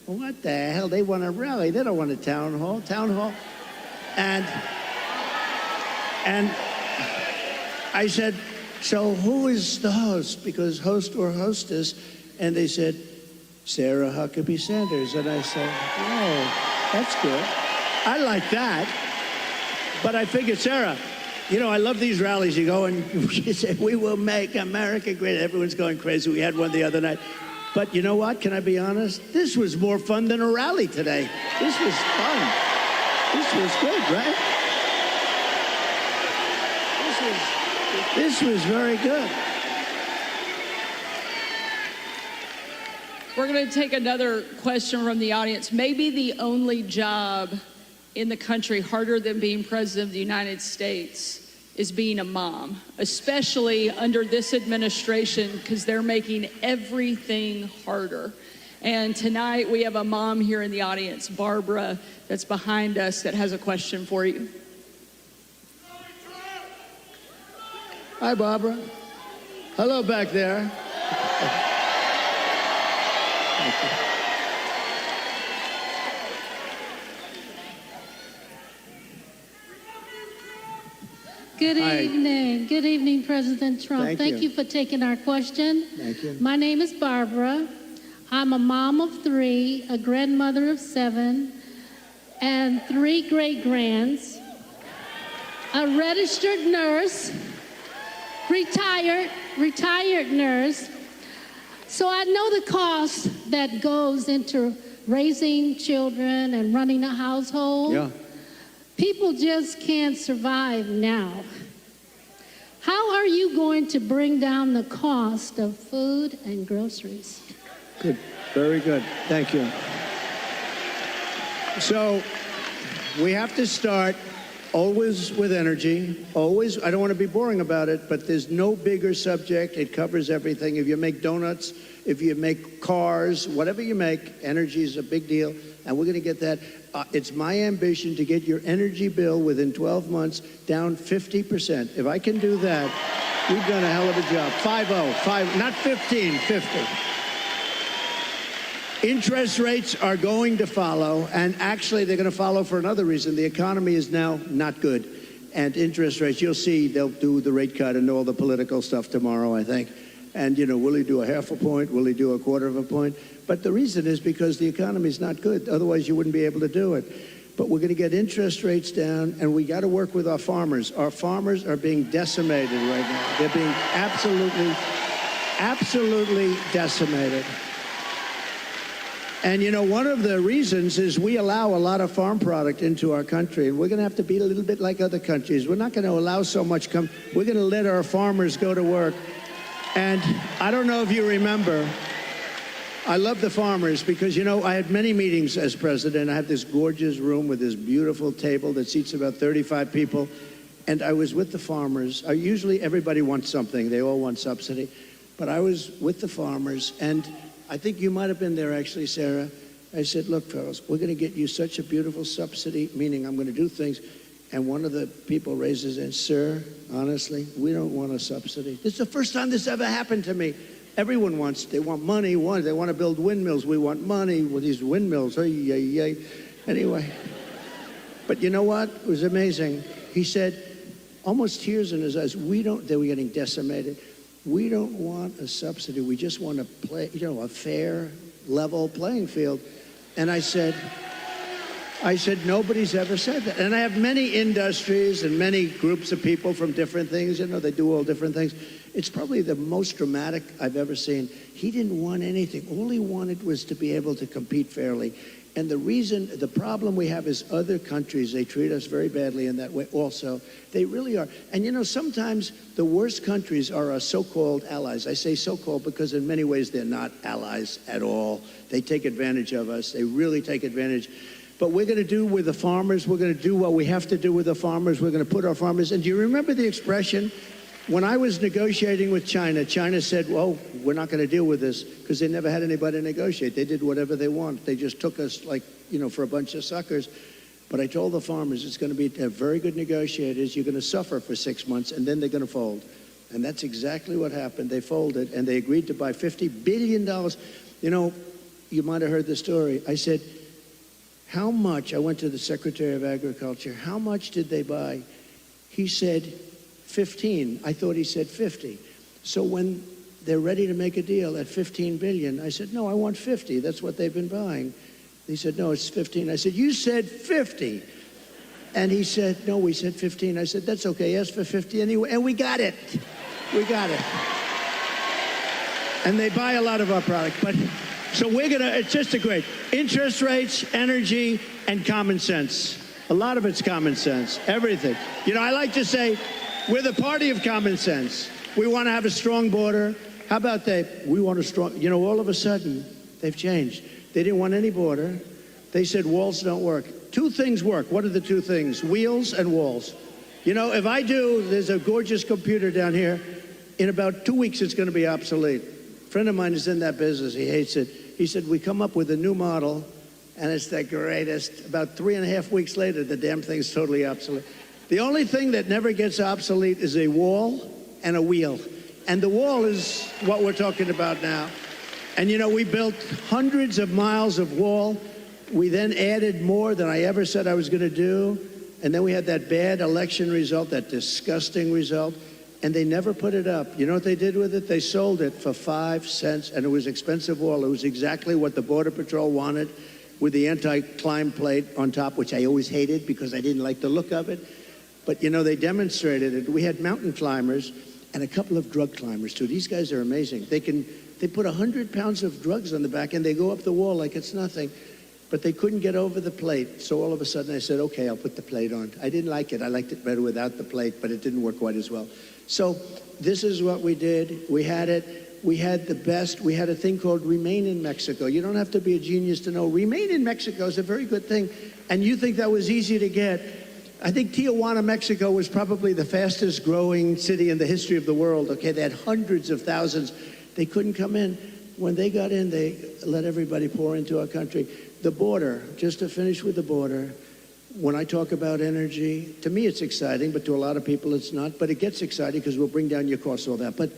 S2: What the hell? They want a rally. They don't want a town hall. Town hall? And I said, so who is the host? Because host or hostess. And they said, Sarah Huckabee Sanders. And I said, oh, that's good. I like that. But I figured, Sarah, I love these rallies. You go and you say, we will make America great. Everyone's going crazy. We had one the other night. But you know what? Can I be honest? This was more fun than a rally today. This was fun. This was good, right? This was very good.
S1: We're going to take another question from the audience. Maybe the only job in the country harder than being president of the United States is being a mom, especially under this administration, because they're making everything harder. And tonight we have a mom here in the audience, Barbara, that's behind us, that has a question for you.
S2: Hi, Barbara. Hello back there.
S4: Good
S2: Hi.
S4: evening. Good evening, President Trump.
S2: Thank you.
S4: you for taking our question.
S2: Thank you.
S4: My name is Barbara. I'm a mom of 3, a grandmother of 7, and 3 great-grands, a registered nurse, retired nurse. So I know the cost that goes into raising children and running a household.
S2: Yeah.
S4: People just can't survive now. How are you going to bring down the cost of food and groceries?
S2: Good. Very good. Thank you. So we have to start always with energy. Always. I don't want to be boring about it, but there's no bigger subject. It covers everything. If you make donuts, if you make cars, whatever you make, energy is a big deal. And we're going to get that. It's my ambition to get your energy bill within 12 months down 50%. If I can do that, we've done a hell of a job. 5-0, not 15, 50. Interest rates are going to follow, and actually they're going to follow for another reason. The economy is now not good, and interest rates, you'll see they'll do the rate cut and all the political stuff tomorrow, I think. And, you know, will he do a half a point? Will he do a quarter of a point? But the reason is because the economy is not good. Otherwise, you wouldn't be able to do it. But we're going to get interest rates down, and we got to work with our farmers. Our farmers are being decimated right now. They're being absolutely decimated. And, you know, one of the reasons is we allow a lot of farm product into our country, and we're going to have to be a little bit like other countries. We're not going to allow so much come. We're going to let our farmers go to work. And I don't know if you remember, I love the farmers because, you know, I had many meetings as president. I have this gorgeous room with this beautiful table that seats about 35 people. And I was with the farmers. Usually everybody wants something. They all want subsidy. But I was with the farmers, and I think you might have been there, actually, Sarah. I said, look, fellas, we're going to get you such a beautiful subsidy, meaning I'm going to do things. And one of the people raises and, sir, honestly, we don't want a subsidy. This is the first time this ever happened to me. Everyone wants, they want money. They want to build windmills. We want money with these windmills. Anyway. But you know what? It was amazing. He said, almost tears in his eyes, they were getting decimated. We don't want a subsidy. We just want to play, you know, a fair, level playing field. And I said, nobody's ever said that. And I have many industries and many groups of people from different things. You know, they do all different things. It's probably the most dramatic I've ever seen. He didn't want anything. All he wanted was to be able to compete fairly. And the problem we have is other countries, they treat us very badly in that way also. They really are. And you know, sometimes the worst countries are our so-called allies. I say so-called because in many ways they're not allies at all. They take advantage of us. They really take advantage. But we're going to do with the farmers. We're going to do what we have to do with the farmers. We're going to put our farmers. And do you remember the expression? When I was negotiating with China, China said, well, we're not going to deal with this because they never had anybody negotiate. They did whatever they want. They just took us like, you know, for a bunch of suckers. But I told the farmers it's going to be very good negotiators. You're going to suffer for 6 months, and then they're going to fold. And that's exactly what happened. They folded, and they agreed to buy $50 billion. You know, you might have heard the story. I said, how much? I went to the Secretary of Agriculture. How much did they buy? He said 15. I thought he said 50. So when they're ready to make a deal at 15 billion, I said, no, I want 50. That's what they've been buying. He said, no, it's 15. I said, you said 50. And he said, no, we said 15. I said, that's okay. Ask for 50 anyway. And we got it. We got it. And they buy a lot of our product. But so we're going to, it's just a great interest rates, energy, and common sense. A lot of it's common sense. Everything. You know, I like to say, we're the party of common sense. We want to have a strong border. How about we want a strong, you know, all of a sudden, they've changed. They didn't want any border. They said walls don't work. Two things work. What are the two things? Wheels and walls. You know, if I do, there's a gorgeous computer down here. In about 2 weeks, it's going to be obsolete. A friend of mine is in that business. He hates it. He said, we come up with a new model, and it's the greatest. About 3.5 weeks later, the damn thing's totally obsolete. The only thing that never gets obsolete is a wall and a wheel. And the wall is what we're talking about now. And, you know, we built hundreds of miles of wall. We then added more than I ever said I was going to do. And then we had that bad election result, that disgusting result. And they never put it up. You know what they did with it? They sold it for 5 cents, and it was expensive wall. It was exactly what the Border Patrol wanted, with the anti-climb plate on top, which I always hated because I didn't like the look of it. But, you know, they demonstrated it. We had mountain climbers and a couple of drug climbers, too. These guys are amazing. They put 100 pounds of drugs on the back, and they go up the wall like it's nothing. But they couldn't get over the plate. So all of a sudden I said, okay, I'll put the plate on. I didn't like it. I liked it better without the plate, but it didn't work quite as well. So this is what we did. We had it. We had the best. We had a thing called Remain in Mexico. You don't have to be a genius to know. Remain in Mexico is a very good thing. And you think that was easy to get. I think Tijuana, Mexico was probably the fastest growing city in the history of the world. Okay, they had hundreds of thousands. They couldn't come in. When they got in, they let everybody pour into our country. The border, just to finish with the border, when I talk about energy, to me it's exciting, but to a lot of people it's not. But it gets exciting because we'll bring down your costs, all that. But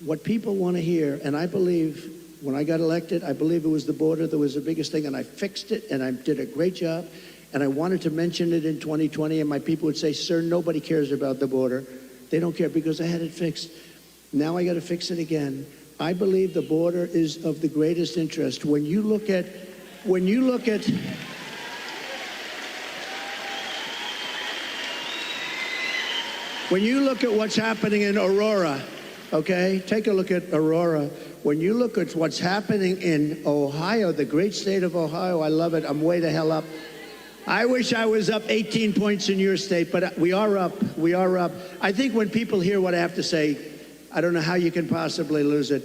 S2: what people want to hear, and I believe when I got elected, I believe it was the border that was the biggest thing, and I fixed it, and I did a great job. And I wanted to mention it in 2020, and my people would say, sir, nobody cares about the border. They don't care because I had it fixed. Now I got to fix it again. I believe the border is of the greatest interest. When you look at what's happening in Aurora, okay? Take a look at Aurora. When you look at what's happening in Ohio, the great state of Ohio, I love it. I'm way the hell up. I wish I was up 18 points in your state, but we are up. We are up. I think when people hear what I have to say, I don't know how you can possibly lose it.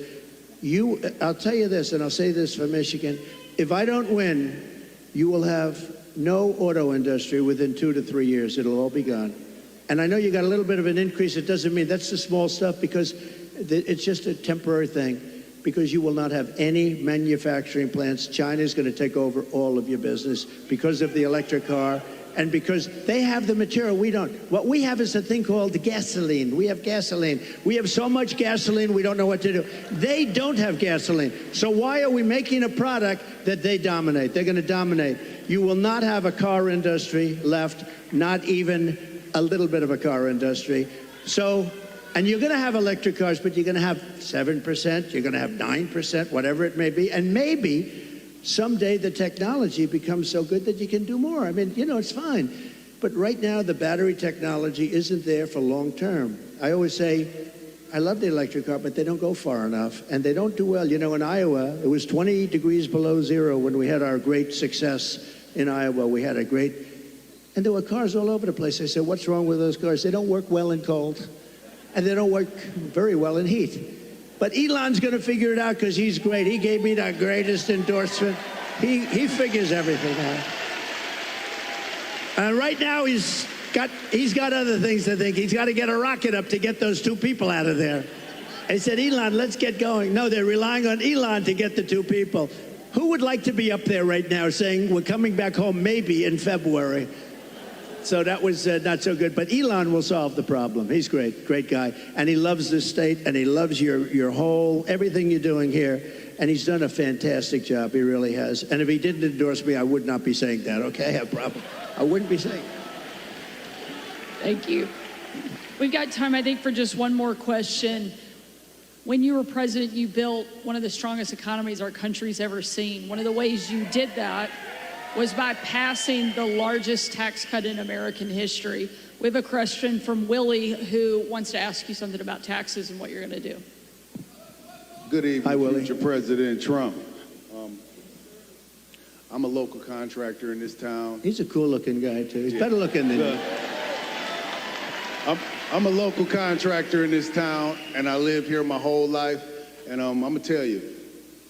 S2: I'll tell you this, and I'll say this for Michigan. If I don't win, you will have no auto industry within 2 to 3 years. It'll all be gone. And I know you got a little bit of an increase. It doesn't mean that's the small stuff because it's just a temporary thing. Because you will not have any manufacturing plants. China's going to take over all of your business because of the electric car and because they have the material we don't. What we have is a thing called gasoline. We have gasoline. We have so much gasoline we don't know what to do. They don't have gasoline. So why are we making a product that they dominate? They're going to dominate. You will not have a car industry left, not even a little bit of a car industry. So, and you're going to have electric cars, but you're going to have 7%, you're going to have 9%, whatever it may be. And maybe someday the technology becomes so good that you can do more. I mean, you know, it's fine. But right now, the battery technology isn't there for long term. I always say, I love the electric car, but they don't go far enough. And they don't do well. You know, in Iowa, it was 20 degrees below zero when we had our great success in Iowa. We had a great, and there were cars all over the place. I said, what's wrong with those cars? They don't work well in cold. And they don't work very well in heat. But Elon's going to figure it out because he's great. He gave me the greatest endorsement. He figures everything out. And right now he's got other things to think. He's got to get a rocket up to get those 2 people out of there. I said, Elon, let's get going. No, they're relying on Elon to get the 2 people. Who would like to be up there right now saying we're coming back home maybe in February? So that was not so good. But Elon will solve the problem. He's great, great guy. And he loves this state, and he loves your whole, everything you're doing here. And he's done a fantastic job. He really has. And if he didn't endorse me, I would not be saying that, okay? I wouldn't be saying that.
S1: Thank you. We've got time, I think, for just one more question. When you were president, you built one of the strongest economies our country's ever seen. One of the ways you did that was by passing the largest tax cut in American history. We have a question from Willie who wants to ask you something about taxes and what you're going to do.
S5: Good evening,
S2: Hi, Willie.
S5: future President Trump. I'm a local contractor in this town.
S2: He's a cool-looking guy, too. He's better looking than you.
S5: I'm a local contractor in this town, and I live here my whole life. And I'm going to tell you,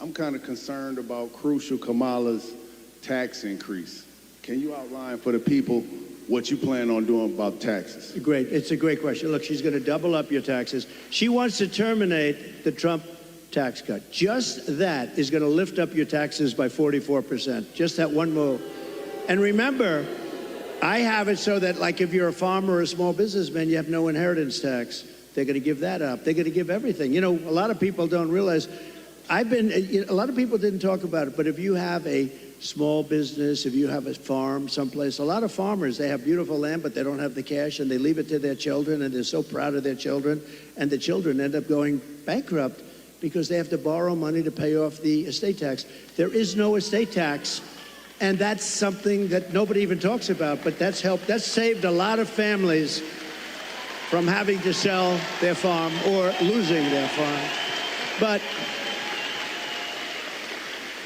S5: I'm kind of concerned about crucial Kamala's tax increase. Can you outline for the people what you plan on doing about taxes.
S2: Great. It's a great question. Look, she's going to double up your taxes. She wants to terminate the Trump tax cut. Just that is going to lift up your taxes by 44%. Just that one move. And remember, I have it so that, like, if you're a farmer or a small businessman, you have no inheritance tax. They're going to give that up. They're going to give everything. You know, a lot of people don't realize, a lot of people didn't talk about it, but if you have a small business, if you have a farm someplace, a lot of farmers, they have beautiful land, but they don't have the cash, and they leave it to their children, and they're so proud of their children, and the children end up going bankrupt because they have to borrow money to pay off the estate tax. There is no estate tax, and that's something that nobody even talks about, but that's saved a lot of families from having to sell their farm or losing their farm.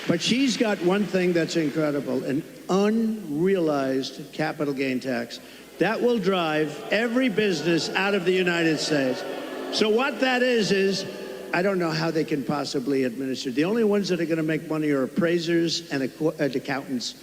S2: But she's got one thing that's incredible, an unrealized capital gain tax. That will drive every business out of the United States. So what that is I don't know how they can possibly administer. The only ones that are going to make money are appraisers and accountants.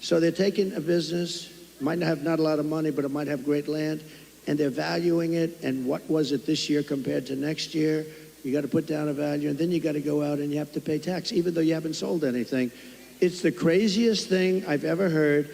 S2: So they're taking a business, might have not a lot of money, but it might have great land, and they're valuing it, and what was it this year compared to next year? You got to put down a value, and then you got to go out and you have to pay tax, even though you haven't sold anything. It's the craziest thing I've ever heard,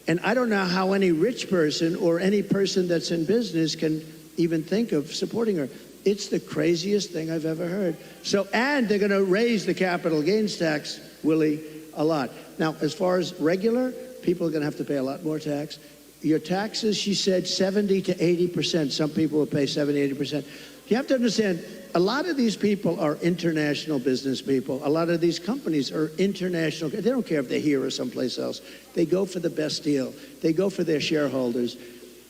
S2: and I don't know how any rich person or any person that's in business can even think of supporting her. It's the craziest thing I've ever heard. So, and they're going to raise the capital gains tax, Willie, a lot. Now, as far as regular, people are going to have to pay a lot more tax. Your taxes, she said, 70 to 80%. Some people will pay 70, 80%. You have to understand, a lot of these people are international business people. A lot of these companies are international. They don't care if they're here or someplace else. They go for the best deal. They go for their shareholders.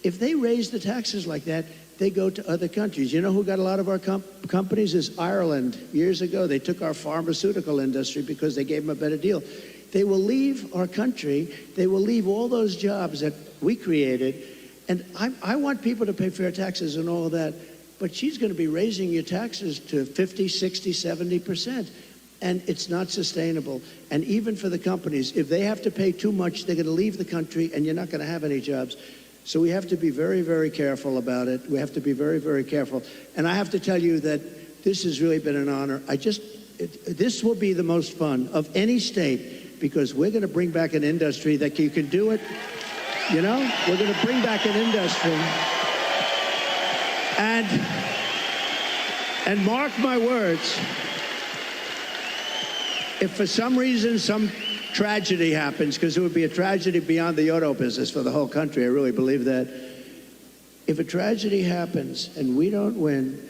S2: If they raise the taxes like that, they go to other countries. You know who got a lot of our companies is Ireland. Years ago, they took our pharmaceutical industry because they gave them a better deal. They will leave our country. They will leave all those jobs that we created. And I want people to pay fair taxes and all of that. But she's going to be raising your taxes to 50, 60, 70%. And it's not sustainable. And even for the companies, if they have to pay too much, they're going to leave the country and you're not going to have any jobs. So we have to be very, very careful about it. We have to be very, very careful. And I have to tell you that this has really been an honor. This will be the most fun of any state because we're going to bring back an industry that you can do it. You know, we're going to bring back an industry. And mark my words, if for some reason some tragedy happens, because it would be a tragedy beyond the auto business for the whole country, I really believe that. If a tragedy happens and we don't win,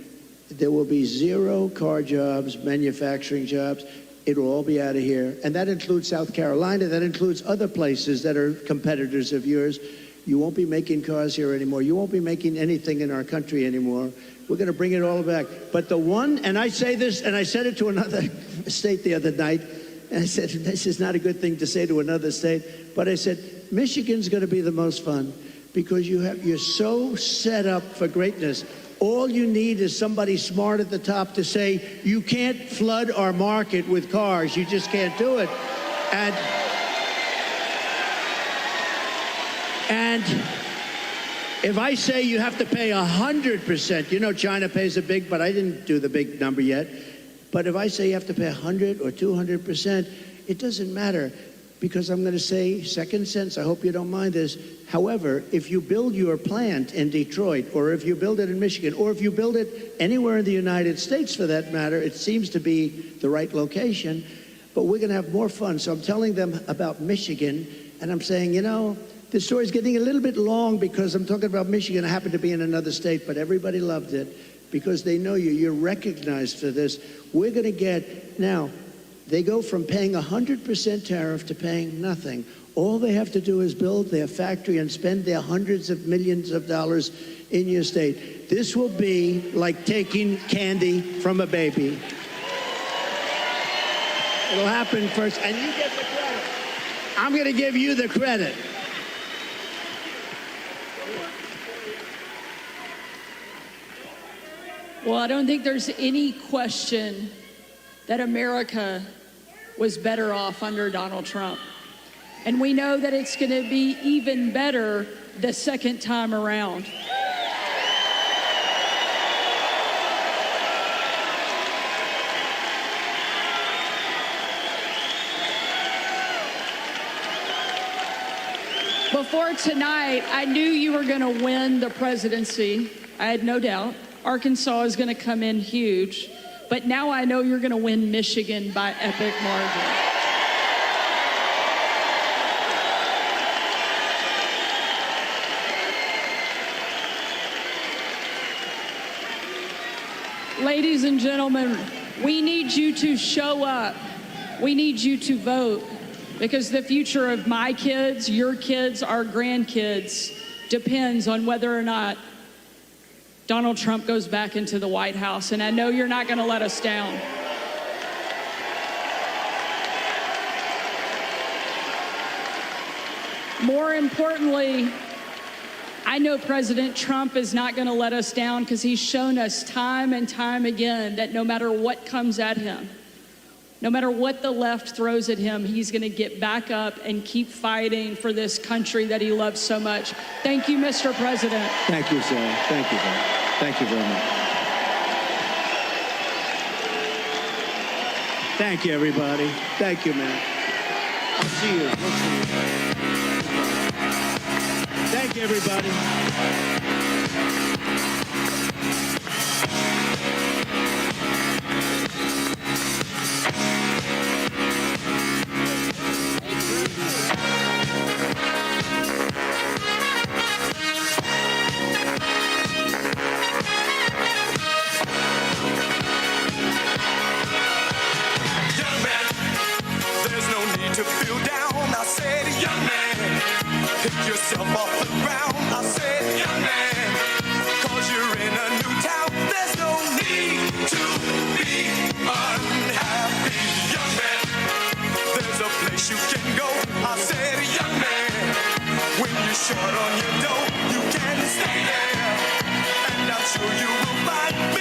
S2: there will be 0 car jobs, manufacturing jobs. It will all be out of here. And that includes South Carolina. That includes other places that are competitors of yours. You won't be making cars here anymore. You won't be making anything in our country anymore. We're going to bring it all back. But the one, and I say this, and I said it to another state the other night, and I said, this is not a good thing to say to another state, but I said, Michigan's going to be the most fun because you're so set up for greatness. All you need is somebody smart at the top to say, you can't flood our market with cars. You just can't do it. And if I say you have to pay 100%, you know China pays a big, but I didn't do the big number yet. But if I say you have to pay 100 or 200%, it doesn't matter because I'm going to say second sense. I hope you don't mind this. However, if you build your plant in Detroit, or if you build it in Michigan, or if you build it anywhere in the United States for that matter, it seems to be the right location, but we're going to have more fun. So I'm telling them about Michigan, and I'm saying, you know, the story's getting a little bit long because I'm talking about Michigan. I happen to be in another state, but everybody loved it because they know you. You're recognized for this. We're going to get, now, they go from paying 100% tariff to paying nothing. All they have to do is build their factory and spend their hundreds of millions of dollars in your state. This will be like taking candy from a baby. It'll happen first, and you get the credit. I'm going to give you the credit.
S1: Well, I don't think there's any question that America was better off under Donald Trump. And we know that it's going to be even better the second time around. Before tonight, I knew you were going to win the presidency. I had no doubt. Arkansas is going to come in huge. But now I know you're going to win Michigan by epic margin. Ladies and gentlemen, we need you to show up. We need you to vote, because the future of my kids, your kids, our grandkids depends on whether or not Donald Trump goes back into the White House. And I know you're not going to let us down. More importantly, I know President Trump is not going to let us down, because he's shown us time and time again that no matter what comes at him, no matter what the left throws at him, he's going to get back up and keep fighting for this country that he loves so much. Thank you, Mr. President.
S2: Thank you, Sarah. Thank you, Sarah. Thank you very much. Thank you, everybody. Thank you, man. I'll see you. We'll see you. Thank you, everybody.
S6: Young man, there's no need to feel down. I said, young man, pick yourself off the ground. I said, young man, cause you're in a new town. There's no need to be unhappy. Young man, there's a place you can go. I said, young man, when you're short on your dough, you can stay there. And I'm sure you will find